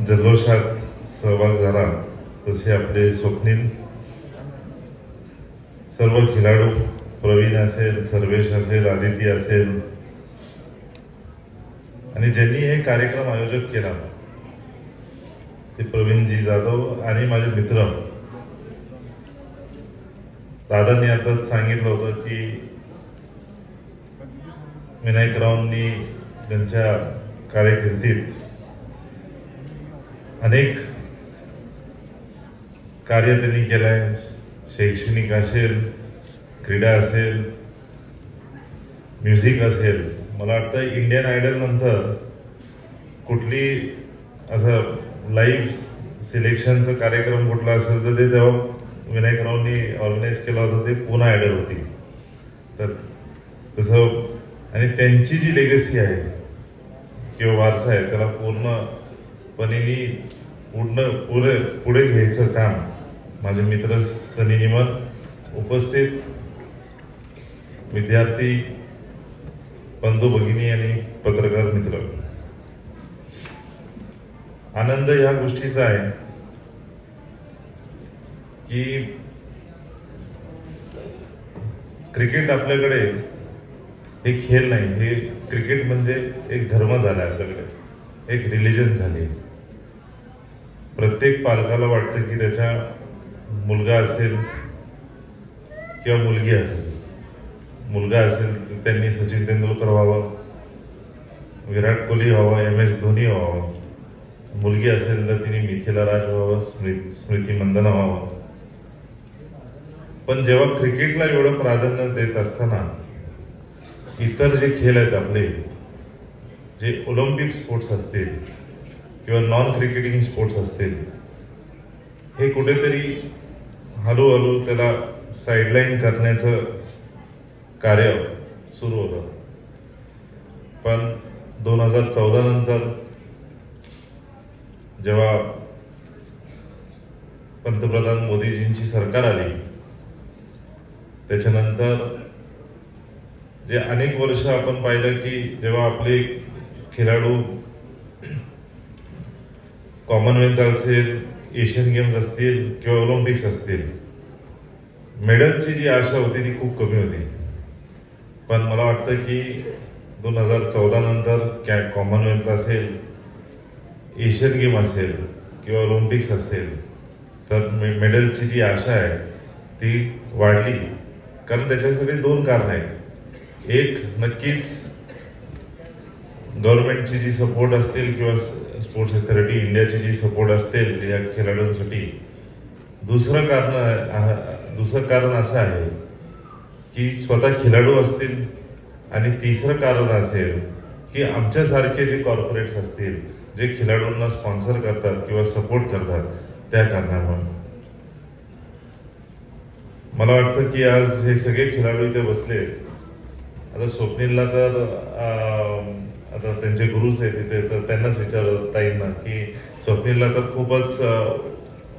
जल्लोषात सहभाग झाला. तसे आपले स्वप्नील, सर्व खेळाडू, प्रवीण असेल, सर्वेश असेल, आदिती असेल आणि ज्यांनी हे कार्यक्रम आयोजित केला ते प्रवीणजी जाधव आणि माझे मित्र. दादांनी आता सांगितलं होतं की विनायकरावांनी त्यांच्या कारकिर्दीत अनेक कार्य त्यांनी केलं आहे. शैक्षणिक असेल, क्रीडा असेल, म्युझिक असेल. मला वाटतं इंडियन आयडल नंतर कुठली असं लाईव्ह सिलेक्शनचा कार्यक्रम कुठला असेल तर ते तेव्हा विनायकरावांनी ऑर्गनाईज केला होता, ते पूर्ण आयडल होती. तर तसं आणि त्यांची जी लेगसी आहे किंवा वारसा आहे त्याला पूर्णपणे पुढे घ्यायचं काम माझे मित्र सनी निमर, उपस्थित विद्यार्थी बंधू भगिनी आणि पत्रकार मित्र. आनंद ह्या गोष्टीचा आहे की क्रिकेट आपल्याकडे हे खेळ नाही, हे क्रिकेट म्हणजे एक धर्म झाला आपल्याकडे, एक रिलिजन झाली. प्रत्येक पालकाला वाटतं की त्याच्या मुलगा असेल किंवा मुलगी असेल, मुलगा असेल तर त्यांनी सचिन तेंडुलकर व्हावं, विराट कोहली व्हावा, MS धोनी व्हावं, मुलगी असेल तर तिने मिथिला राज व्हावं, स्मृती मंदना व्हावं. पण जेव्हा क्रिकेटला एवढं प्राधान्य देत असताना इतर जे खेळ आहेत आपले, जे ऑलिम्पिक स्पोर्ट्स असतील किंवा नॉन क्रिकेटिंग स्पोर्ट्स असतील, हे कुठेतरी हळूहळू त्याला साईडलाईन करण्याचं कार्य सुरू होतं. पण 2014 नंतर जेव्हा पंतप्रधान मोदीजींची सरकार आली त्याच्यानंतर जे अनेक वर्ष आपण पाहिलं की जेव्हा आपले खेळाडू कॉमनवेल्थ असेल, एशियन गेम्स असतील किंवा ऑलिम्पिक्स असतील, मेडलची जी आशा होती ती खूप कमी होती. पण मला वाटतं की 2014 नंतर कॉमनवेल्थ असेल, एशियन गेम असेल किंवा ऑलिम्पिक्स असेल तर मेडलची जी आशा आहे ती वाढली. कारण त्याच्यासाठी दोन कारण आहेत. एक, नक्कीच गव्हर्नमेंटची जी सपोर्ट असतील किंवा स्पोर्ट्स अथॉरिटी इंडियाची जी सपोर्ट असतील या खेळाडूंसाठी. दुसरं कारण असं आहे की स्वतः खेळाडू असतील आणि तिसरं कारण असेल की आमच्यासारखे जे कॉर्पोरेट्स असतील जे खेळाडूंना स्पॉन्सर करतात किंवा सपोर्ट करतात त्या कारणामुळे. मला वाटतं की आज हे सगळे खेळाडू इथे बसले. आता स्वप्नीलला तर आता त्यांचे गुरुच आहेत तिथे, तर त्यांनाच विचारता येईल ना की स्वप्नीलला तर खूपच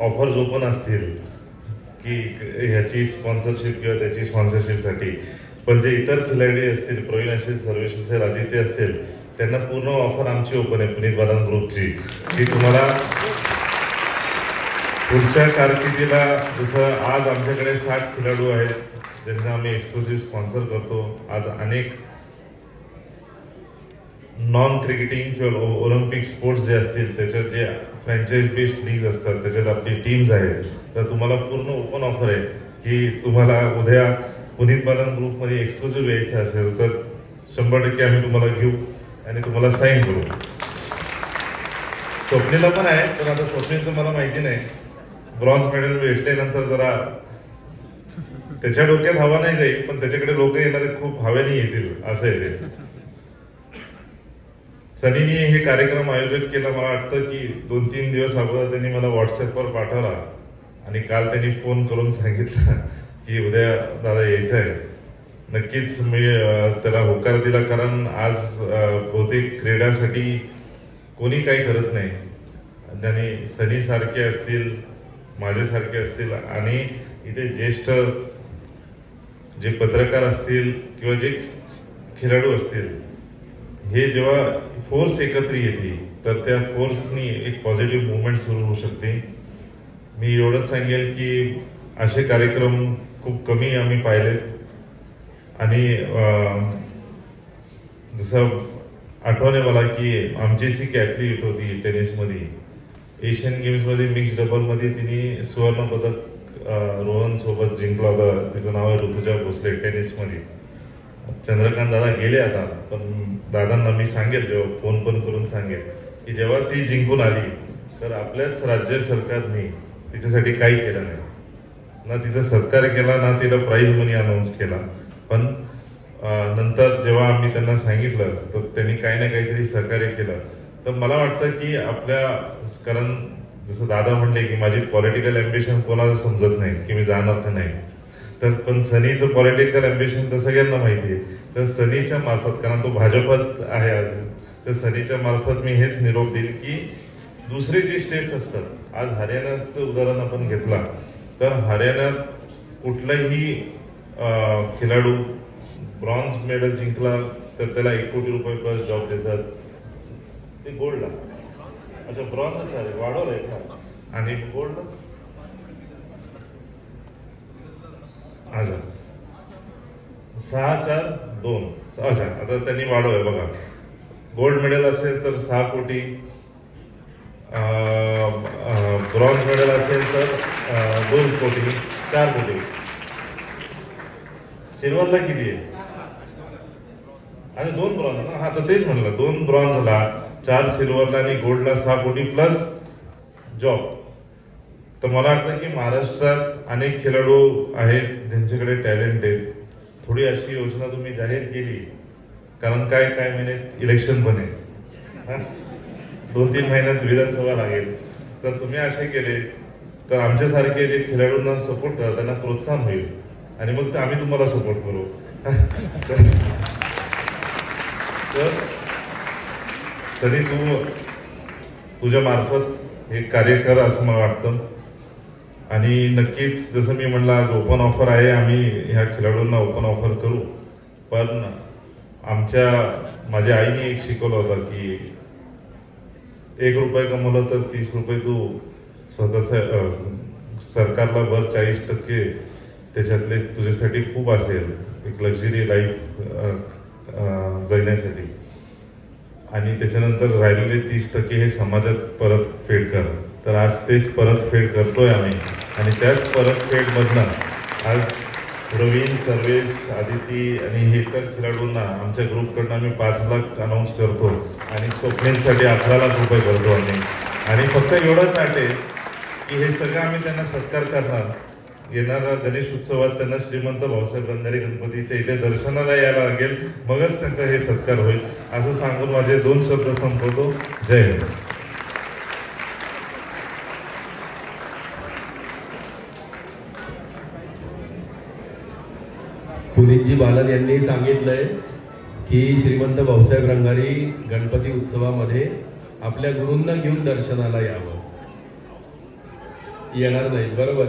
ऑफर्स ओपन असतील की ह्याची स्पॉन्सरशिप किंवा त्याची स्पॉन्सरशिपसाठी. पण जे इतर खिलाडी असतील, प्रवीण असेल, सर्वेश असेल, आदित्य असतील, त्यांना पूर्ण ऑफर आमची ओपन आहे पुनीत बालन ग्रुपची की तुम्हाला पुढच्या कारकिर्दीला, जसं आज आमच्याकडे 60 खेळाडू आहेत ज्यांना आम्ही एक्सक्लुसिव्ह स्पॉन्सर करतो. आज अनेक नॉन क्रिकेटिंग किंवा ऑलिम्पिक स्पोर्ट्स जे असतील त्याच्यात जे फ्रँचाइज बेस्ड लीग्स असतात त्याच्यात आपली टीम्स आहेत. तर तुम्हाला पूर्ण ओपन ऑफर आहे की तुम्हाला उद्या पुनीत बालन ग्रुपमध्ये एक्सक्लुझिव्ह यायचं असेल तर 100% आम्ही तुम्हाला घेऊ आणि तुम्हाला साईन करू. स्वप्नीला पण आहे, पण आता स्वप्नील तर मला माहिती नाही. ब्रॉन्झ मेडल भेटल्यानंतर जरा त्याच्या डोक्यात हवा नाही जाईल, पण त्याच्याकडे लोक येणारे खूप हव्याने येतील असं आहे ते. सनीने हे कार्यक्रम आयोजित केला. मला वाटतं की 2-3 दिवस अगोदर त्यांनी मला व्हॉट्सअपवर पाठवला आणि काल त्यांनी फोन करून सांगितलं की उद्या दादा यायचं आहे. नक्कीच मी त्याला होकार दिला, कारण आज बहुतेक क्रीडासाठी कोणी काही करत नाही. ज्याने सनीसारखे असतील, माझ्यासारखे असतील आणि इथे ज्येष्ठ जे पत्रकार असतील किंवा जे खेळाडू असतील, हे जेव्हा फोर्स एकत्र येते तर त्या फोर्सनी एक पॉझिटिव्ह मुवमेंट सुरू होऊ शकते. मी एवढंच सांगेल की असे कार्यक्रम खूप कमी आम्ही पाहिलेत. आणि जसं आठवण आहे मला की आमचीच एक ॲथलीट होती टेनिसमध्ये, एशियन गेम्समध्ये मिक्स डबलमध्ये तिने सुवर्णपदक रोहन सोबत जिंकला होता. तिचं नाव आहे ऋतुजा भोसले. टेनिसमध्ये चंद्रकांत दादा गेले आता, पण दादांना मी सांगेल, जेव्हा फोन पण करून सांगेल की जेव्हा ती जिंकून आली तर आपल्याच राज्य सरकारने तिच्यासाठी काही केलं नाही. ना तिचा सत्कार केला, ना तिला प्राईज मनी अनाऊन्स केला. पण नंतर जेव्हा आम्ही त्यांना सांगितलं तर त्यांनी काही ना काहीतरी सहकार्य केलं. तर मला वाटतं की आपल्या, कारण जसं दादा म्हणले की माझी पॉलिटिकल ॲम्बिशन कोणाला समजत नाही की मी जाणार का नाही, तर पण सनीचं पॉलिटिकल ॲम्बिशन तर सगळ्यांना माहिती आहे. तर सनीच्या मार्फत, कारण तो भाजपात आहे आज, तर सनीच्या मार्फत मी हेच निरोप देईल की दुसरे जे स्टेट्स असतात, आज हरियाणाचं उदाहरण आपण घेतला तर हरियाणात कुठलाही खेळाडू ब्रॉन्झ मेडल जिंकला तर त्याला 1 कोटी रुपये प्लस जॉब देतात. ते गोल्डला, अच्छा ब्रॉन्झ वाढवलं आहे का, आणि गोल्ड अच्छा 6-4-2, अच्छा आता त्यांनी वाढवलंय बघा. गोल्ड मेडल असेल तर 6 कोटी, ब्रॉन्झ मेडल असेल तर 2 कोटी, 4 कोटी. सिल्वरला किती आहे? आणि 2 ब्रॉन्झ ना, हा तर तेच म्हणलं, 2 ब्रॉन्झला, 4 सिल्वरला आणि गोल्डला 6 कोटी प्लस जॉब. तर मला वाटतं की महाराष्ट्रात अनेक खेळाडू आहेत ज्यांच्याकडे टॅलेंट आहे. थोडी अशी योजना तुम्ही जाहीर केली, कारण काय महिन्यात इलेक्शन पण आहे, 2-3 महिन्यात विधानसभा लागेल, तर तुम्ही असे केले तर आमच्यासारखे जे खेळाडूंना सपोर्ट करा, त्यांना प्रोत्साहन होईल आणि मग आम्ही तुम्हाला सपोर्ट करू. तर तरी तुझ्या मार्फत हे कार्य कर असं मला वाटतं. आणि नक्कीच जसं मी म्हणलं, आज ओपन ऑफर आहे, आम्ही ह्या खेळाडूंना ओपन ऑफर करू. पण माझ्या आईने एक शिकवलं होतं की 1 रुपया कमवलं तर 30 रुपये तू स्वतःच सरकारला भर, 40% त्याच्यातले तुझ्यासाठी खूप असेल, एक लक्झरी लाईफ जगण्यासाठी, आणि त्याच्यानंतर राहिलेले 30% हे समाजात परत फेड कर. तर आज तेच परतफेड करतोय आम्ही, आणि त्याच परतफेडमधनं आज प्रवीण, सर्वेश, आदिती आणि हे इतर खेळाडूंना आमच्या ग्रुपकडनं आम्ही 5 लाख अनाऊन्स करतो आणि स्वप्नीलसाठी 11 लाख रुपये करतो आम्ही. आणि फक्त एवढंच आहे की हे सगळं आम्ही त्यांना सत्कार करणार. येणारा गणेश उत्सवात त्यांना श्रीमंत भाऊसाहेब रंगारी गणपतीच्या इथे दर्शनाला यायला लागेल, मगच त्यांचा हे सत्कार होईल असं सांगून माझे 2 शब्द संपवतो. जय हिंद. पुनीतजी बालन यांनी सांगितलंय की श्रीमंत भाऊसाहेब रंगारी गणपती उत्सवामध्ये आपल्या गुरूंना घेऊन दर्शनाला यावं. येणार नाही, बरोबर.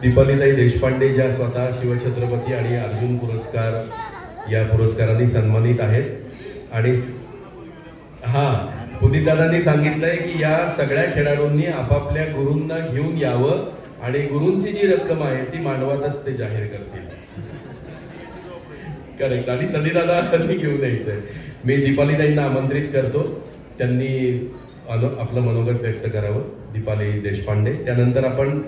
दीपालीताई देशपांडे ज्या स्वतः शिवछत्रपती आणि अर्जुन पुरस्कार या पुरस्कारांनी सन्मानित आहेत. आणि पुनीतदादांनी सांगितलंय की या सगळ्या खेळाडूंनी आपापल्या गुरूंना घेऊन यावं आणि गुरूंची जी रक्कम आहे ती मांडवातच ते जाहीर करतील. करेक्ट. आणि सनीदादांनी घेऊन यायचंय. मी दीपालीताईंना आमंत्रित करतो, त्यांनी आपलं मनोगत व्यक्त करावं. दीपाली देशपांडे, त्यानंतर आपण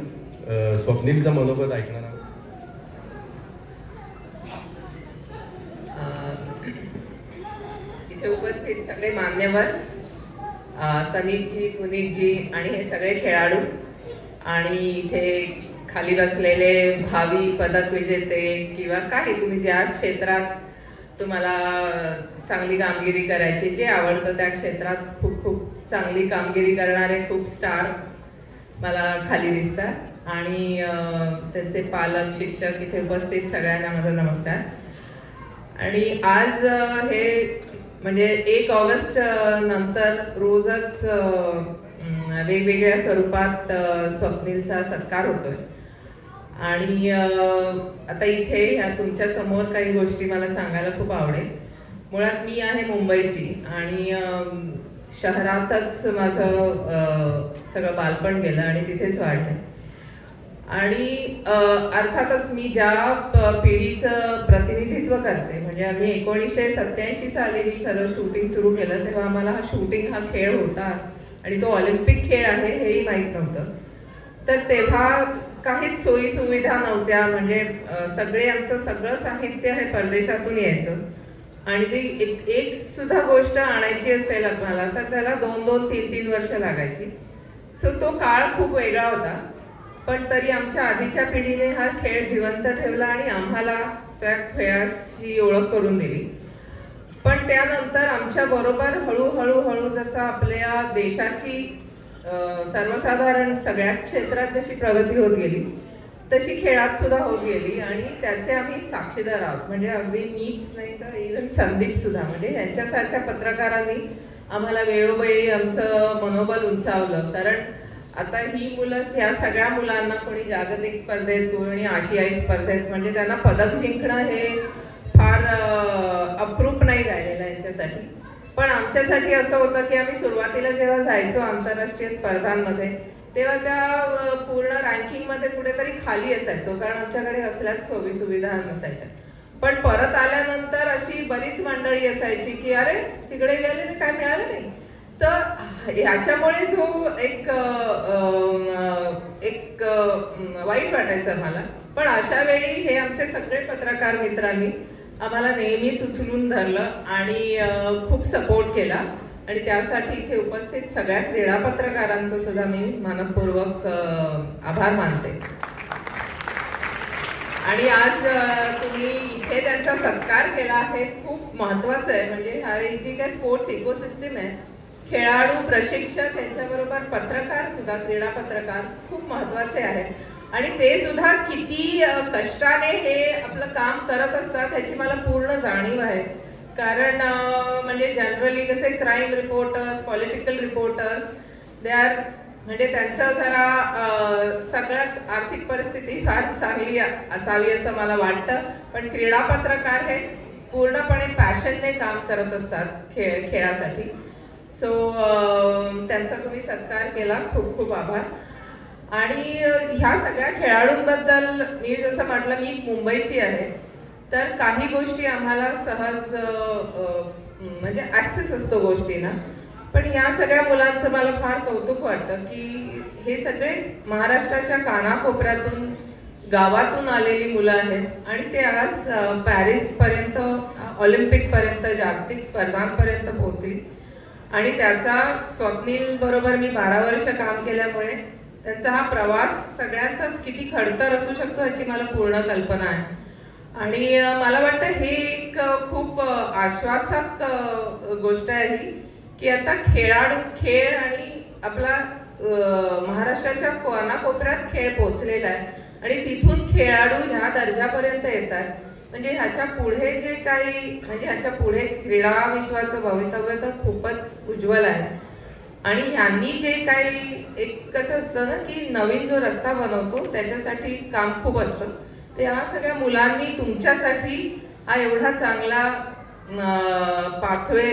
स्वप्नीलचं मनोगत ऐकणार आहोत. इथे उपस्थित सगळे मान्यवर, सनीपजी, पुनीतजी आणि हे सगळे खेळाडू आणि इथे खाली बसलेले भावी पदक विजेते किंवा काही तुम्ही ज्या क्षेत्रात तुम्हाला चांगली कामगिरी करायची, जे आवडतं त्या क्षेत्रात खूप खूप चांगली कामगिरी करणारे खूप स्टार मला खाली दिसतात आणि त्यांचे पालक, शिक्षक इथे उपस्थित सगळ्यांना माझा नमस्कार. आणि आज हे म्हणजे 1 ऑगस्ट नंतर रोजच वेगवेगळ्या स्वरूपात स्वप्नीलचा सत्कार होतोय आणि आता इथे ह्या तुमच्या समोर काही गोष्टी मला सांगायला खूप आवडेल. मुळात मी आहे मुंबईची आणि शहरातच माझं सगळं बालपण गेलं आणि तिथेच वाढलं आणि अर्थातच मी ज्या पिढीचं प्रतिनिधित्व करते म्हणजे आम्ही 1987 साली मी खरं शूटिंग सुरू केलं तेव्हा आम्हाला शूटिंग हा खेळ होता आणि तो ऑलिम्पिक खेळ आहे हेही माहीत नव्हतं. तर तेव्हा काहीच सोयी सुविधा नव्हत्या म्हणजे सगळे आमचं सगळं साहित्य हे परदेशातून यायचं आणि ती एक सुद्धा गोष्ट आणायची असेल आम्हाला तर त्याला 2-2, 3-3 वर्ष लागायची. सो तो काळ खूप वेगळा होता पण तरी आमच्या आधीच्या पिढीने हा खेळ जिवंत ठेवला आणि आम्हाला त्या खेळाची ओळख करून दिली. पण त्यानंतर आमच्या बरोबर हळूहळू जसं आपल्या देशाची सर्वसाधारण सगळ्याच क्षेत्रात जशी प्रगती होत गेली तशी खेळात सुद्धा होत गेली आणि त्याचे आम्ही साक्षीदार आहोत. म्हणजे अगदी मीच नाही तर इव्हन संदीप सुद्धा म्हणजे यांच्यासारख्या पत्रकारांनी आम्हाला वेळोवेळी आमचं मनोबल उंचावलं. कारण आता ही मुलं ह्या सगळ्या मुलांना कोणी जागतिक स्पर्धेत कोणी आशियाई स्पर्धेत म्हणजे त्यांना पदक जिंकणं हे फार अप्रूप नाही राहिलेलं यांच्यासाठी. पण आमच्यासाठी असं होतं की आम्ही सुरुवातीला जेव्हा जायचो आंतरराष्ट्रीय स्पर्धांमध्ये तेव्हा त्या पूर्ण रँकिंगमध्ये कुठेतरी खाली असायचो कारण आमच्याकडे असल्याच सोयी सुविधा नसायच्या. पण परत आल्यानंतर अशी बरीच मंडळी असायची की अरे तिकडे गेले काय मिळालं नाही. तर ह्याच्यामुळे जो एक वाईट वाटायचं मला. पण अशा वेळी हे आमचे सगळे पत्रकार मित्रांनी आम्हाला नेहमीच उचलून धरलं आणि खूप सपोर्ट केला आणि त्यासाठी इथे उपस्थित सगळ्या क्रीडा पत्रकारांचं सुद्धा मी मनपूर्वक आभार मानते. आणि आज तुम्ही इथे त्यांचा सत्कार केला हे खूप महत्त्वाचं आहे. म्हणजे हा जी काय स्पोर्ट्स इकोसिस्टम आहे खेळाडू, प्रशिक्षक यांच्याबरोबर पत्रकार सुद्धा क्रीडा पत्रकार खूप महत्त्वाचे आहेत आणि ते सुद्धा किती कष्टाने हे आपलं काम करत असतात ह्याची मला पूर्ण जाणीव आहे. कारण म्हणजे जनरली कसे crime reporters, political reporters they are म्हणजे त्यांचं जरा सगळ्याच आर्थिक परिस्थिती फार चांगली असावी असं मला वाटतं. पण क्रीडा पत्रकार हे पूर्णपणे पॅशनने काम करत असतात खेळासाठी. सो त्यांचा तुम्ही सत्कार केला, खूप खूप आभार. आणि ह्या सगळ्या खेळाडूंबद्दल मी जसं म्हटलं मी मुंबईची आहे तर काही गोष्टी आम्हाला सहज म्हणजे ॲक्सेस असतो गोष्टींना. पण ह्या सगळ्या मुलांचं मला फार कौतुक वाटतं की हे सगळे महाराष्ट्राच्या कानाकोपऱ्यातून गावातून आलेली मुलं आहेत आणि ते आज पॅरिसपर्यंत, ऑलिम्पिकपर्यंत, जागतिक स्पर्धांपर्यंत पोहोचली. आणि त्याचा स्वप्नील बरोबर मी 12 वर्ष काम केल्यामुळे त्यांचा हा प्रवास सगळ्यांचाच किती खडतर असू शकतो याची मला पूर्ण कल्पना आहे. आणि मला वाटतं हे एक खूप आश्वासक गोष्ट आहे ही की आता खेळ आणि आपला महाराष्ट्राच्या कोनाकोपऱ्यात खेळ पोचलेला आहे आणि तिथून खेळाडू ह्या दर्जापर्यंत येतात. म्हणजे ह्याच्या पुढे जे काही म्हणजे ह्याच्या पुढे क्रीडा विश्वाचं भवितव्य तर खूपच उज्ज्वल आहे. आणि ह्यांनी जे काही एक कसं असतं ना की नवीन जो रस्ता बनवतो त्याच्यासाठी काम खूप असतं. तर ह्या सगळ्या मुलांनी तुमच्यासाठी हा एवढा चांगला पाथवे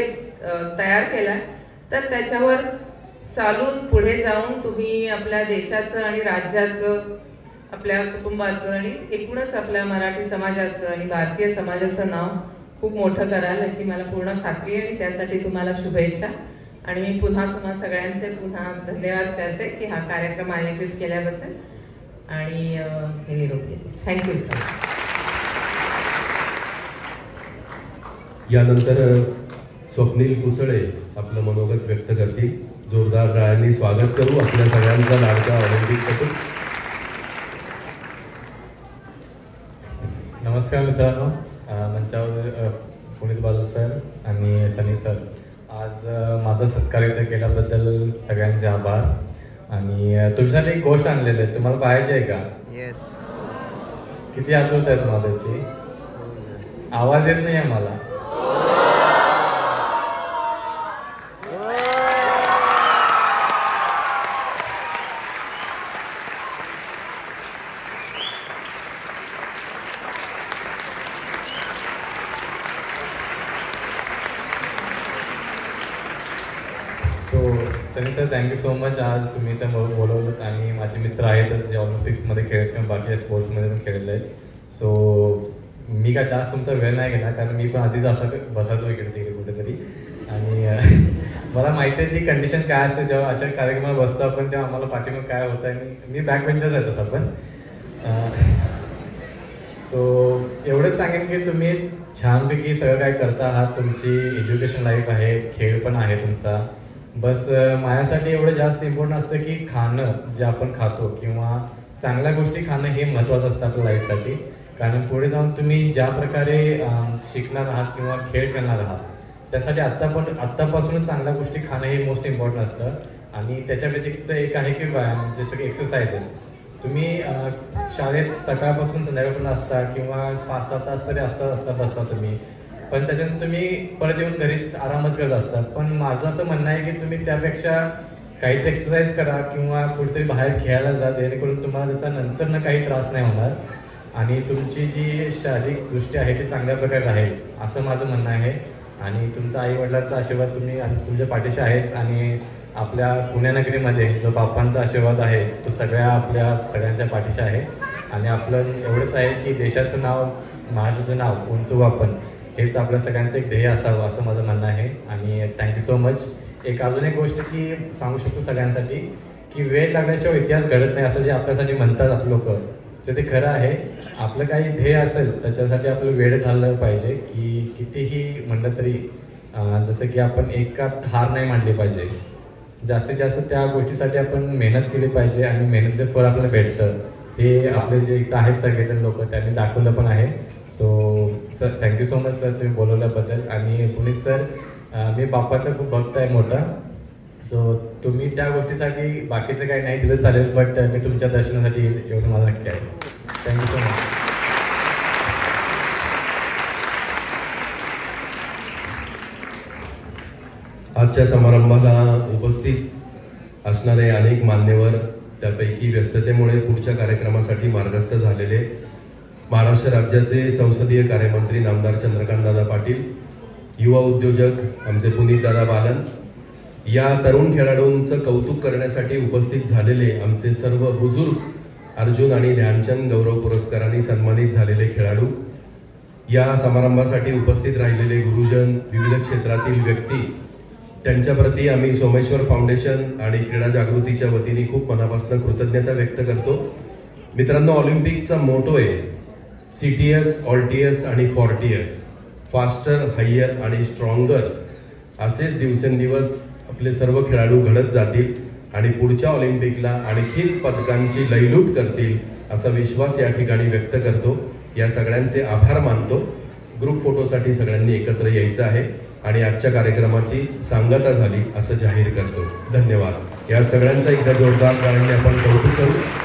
तयार केला तर त्याच्यावर चालून पुढे जाऊन तुम्ही आपल्या देशाचं आणि राज्याचं, आपल्या कुटुंबाचं आणि एकूणच आपल्या मराठी समाजाचं आणि भारतीय समाजाचं नाव खूप मोठं कराल याची मला पूर्ण खात्री आहे. आणि त्यासाठी तुम्हाला शुभेच्छा. आणि मी पुन्हा तुम्हा सगळ्यांचे पुन्हा धन्यवाद करते की हा कार्यक्रम आयोजित केल्याबद्दल आणि हे निरोप घेते. Thank you sir. यानंतर स्वप्नील कुसळे आपलं मनोगत व्यक्त करतील. जोरदार टाळ्यांनी स्वागत करू आपल्या सगळ्यांचा लाडका ऑलिम्पिकपटू. नमस्कार मित्रांनो, मंचावर पुनीत बालन सर आणि सनी सर. आज माझा सत्कार इथे केल्याबद्दल सगळ्यांचे आभार. आणि तुमच्यासाठी एक गोष्ट आणलेली आहे, तुम्हाला पाहायची आहे का? येस. किती आतुरता आहे तुम्हाला त्याची? आवाज येत नाही आहे मला. सनी सर, थँक्यू सो मच. आज तुम्ही इथं बोलवलं आणि माझे मित्र आहेतच जे ऑलिम्पिक्समध्ये खेळत किंवा बाकी स्पोर्ट्समध्ये पण खेळले आहेत. सो मी काय जास्त तुमचा वेळ नाही घेणार, कारण मी पण आधीच असं बसायचो इकडे तिकडे कुठेतरी. आणि मला माहिती आहे ती कंडिशन काय असते जेव्हा अशा कार्यक्रमात बसतो आपण, तेव्हा आम्हाला पाठीमाग काय होतं आहे. मी बॅक बेंचर्स आहे तसं पण. सो एवढंच सांगेन की तुम्ही छानपैकी सगळं काय करता आहात. तुमची एज्युकेशन लाईफ आहे, खेळ पण आहे तुमचा. बस माझ्यासाठी एवढं जास्त इम्पॉर्टंट असतं की खाणं जे आपण खातो किंवा चांगल्या गोष्टी खाणं हे महत्त्वाचं असतं आपल्या लाईफसाठी. कारण पुढे जाऊन तुम्ही ज्या प्रकारे शिकणार आहात किंवा खेळ खेळणार आहात त्यासाठी आत्तापासूनच चांगल्या गोष्टी खाणं हे मोस्ट इम्पॉर्टंट असतं. आणि त्याच्या व्यतिरिक्त एक आहे की व्यायाम, जसं की एक्सरसाइजेस. तुम्ही शाळेत सकाळपासून संध्याकाळपर्यंत असता किंवा 5-6 तास तरी बसता तुम्ही, पण त्याच्यानंतर तुम्ही परत येऊन घरीच आरामच करत असतात. पण माझं असं म्हणणं आहे की तुम्ही त्यापेक्षा काहीतरी एक्सरसाइज करा किंवा कुठेतरी बाहेर खेळायला जा, जेणेकरून तुम्हाला त्याचा नंतर काही त्रास नाही होणार आणि तुमची जी शारीरिक दृष्टी आहे ती चांगल्या प्रकारे राहील, असं माझं म्हणणं आहे. आणि तुमचा आईवडिलांचा आशीर्वाद तुम्ही तुमच्या पाठीशी आहेच. आणि आपल्या पुण्यनगरीमध्ये जो बाप्पांचा आशीर्वाद आहे तो आपल्या सगळ्यांच्या पाठीशी आहे. आणि आपलं एवढंच आहे की देशाचं नाव, महाराष्ट्राचं नाव उंचवू आपण, हेच आपल्या सगळ्यांचं एक ध्येय असावं असं माझं म्हणणं आहे. आणि थँक्यू सो मच. अजून एक गोष्ट की सांगू शकतो सगळ्यांसाठी की वेळ लागल्याशिवाय इतिहास घडत नाही असं जे आपल्यासाठी म्हणतात आपले लोक, ते खरं आहे. आपलं काही ध्येय असेल त्याच्यासाठी आपलं वेळ झालं पाहिजे. की कितीही म्हणलं तरी जसं की आपण एकात हार नाही मांडली पाहिजे. जास्तीत जास्त त्या गोष्टीसाठी आपण मेहनत केली पाहिजे आणि मेहनतीचं फळ आपल्याला भेटतं. हे आपले जे इथं आहेत सगळेजण लोक त्यांनी दाखवलं पण आहे. So sir, thank you so much sir तुम्ही बोलवल्याबद्दल. आणि पुनीत सर, मी बाप्पाचा खूप भक्त आहे मोठा. सो तुम्ही त्या गोष्टीसाठी बाकीचं काही नाही दिलं चालेल, बट मी तुमच्या दर्शनासाठी एवढं मला नक्की आहे. Thank you so much. आजच्या समारंभाला उपस्थित असणारे अनेक मान्यवर, त्यापैकी व्यस्ततेमुळे पुढच्या कार्यक्रमासाठी मार्गस्थ झालेले महाराष्ट्र राज्याचे संसदीय कार्यमंत्री नामदार चंद्रकांतदादा पाटील, युवा उद्योजक आमचे पुनीतदादा बालन, या तरुण खेळाडूंचं कौतुक करण्यासाठी उपस्थित झालेले आमचे सर्व बुजुर्ग, अर्जुन आणि ध्यानचंद गौरव पुरस्कारांनी सन्मानित झालेले खेळाडू, या समारंभासाठी उपस्थित राहिलेले गुरुजन, विविध क्षेत्रातील व्यक्ती, त्यांच्याप्रती आम्ही सोमेश्वर फाउंडेशन आणि क्रीडा जागृतीच्या वतीने खूप मनापासून कृतज्ञता व्यक्त करतो. मित्रांनो, ऑलिम्पिकचा मोटो आहे CTS, OLTS आणि 40S, फास्टर, हायर आणि स्ट्रॉंगर. असेच दिवसेंदिवस आपले सर्व खेळाडू घडत जातील आणि पुढच्या ऑलिम्पिकला आणखीन पदकांची लयलूट करतील असा विश्वास या ठिकाणी व्यक्त करतो. या सगळ्यांचे आभार मानतो. ग्रुप फोटोसाठी सगळ्यांनी एकत्र यायचं आहे आणि आजच्या कार्यक्रमाची सांगता झाली असं जाहीर करतो. धन्यवाद. या सगळ्यांचा एकदा जोरदार टाळ्यांनी आपण कौतुक करू.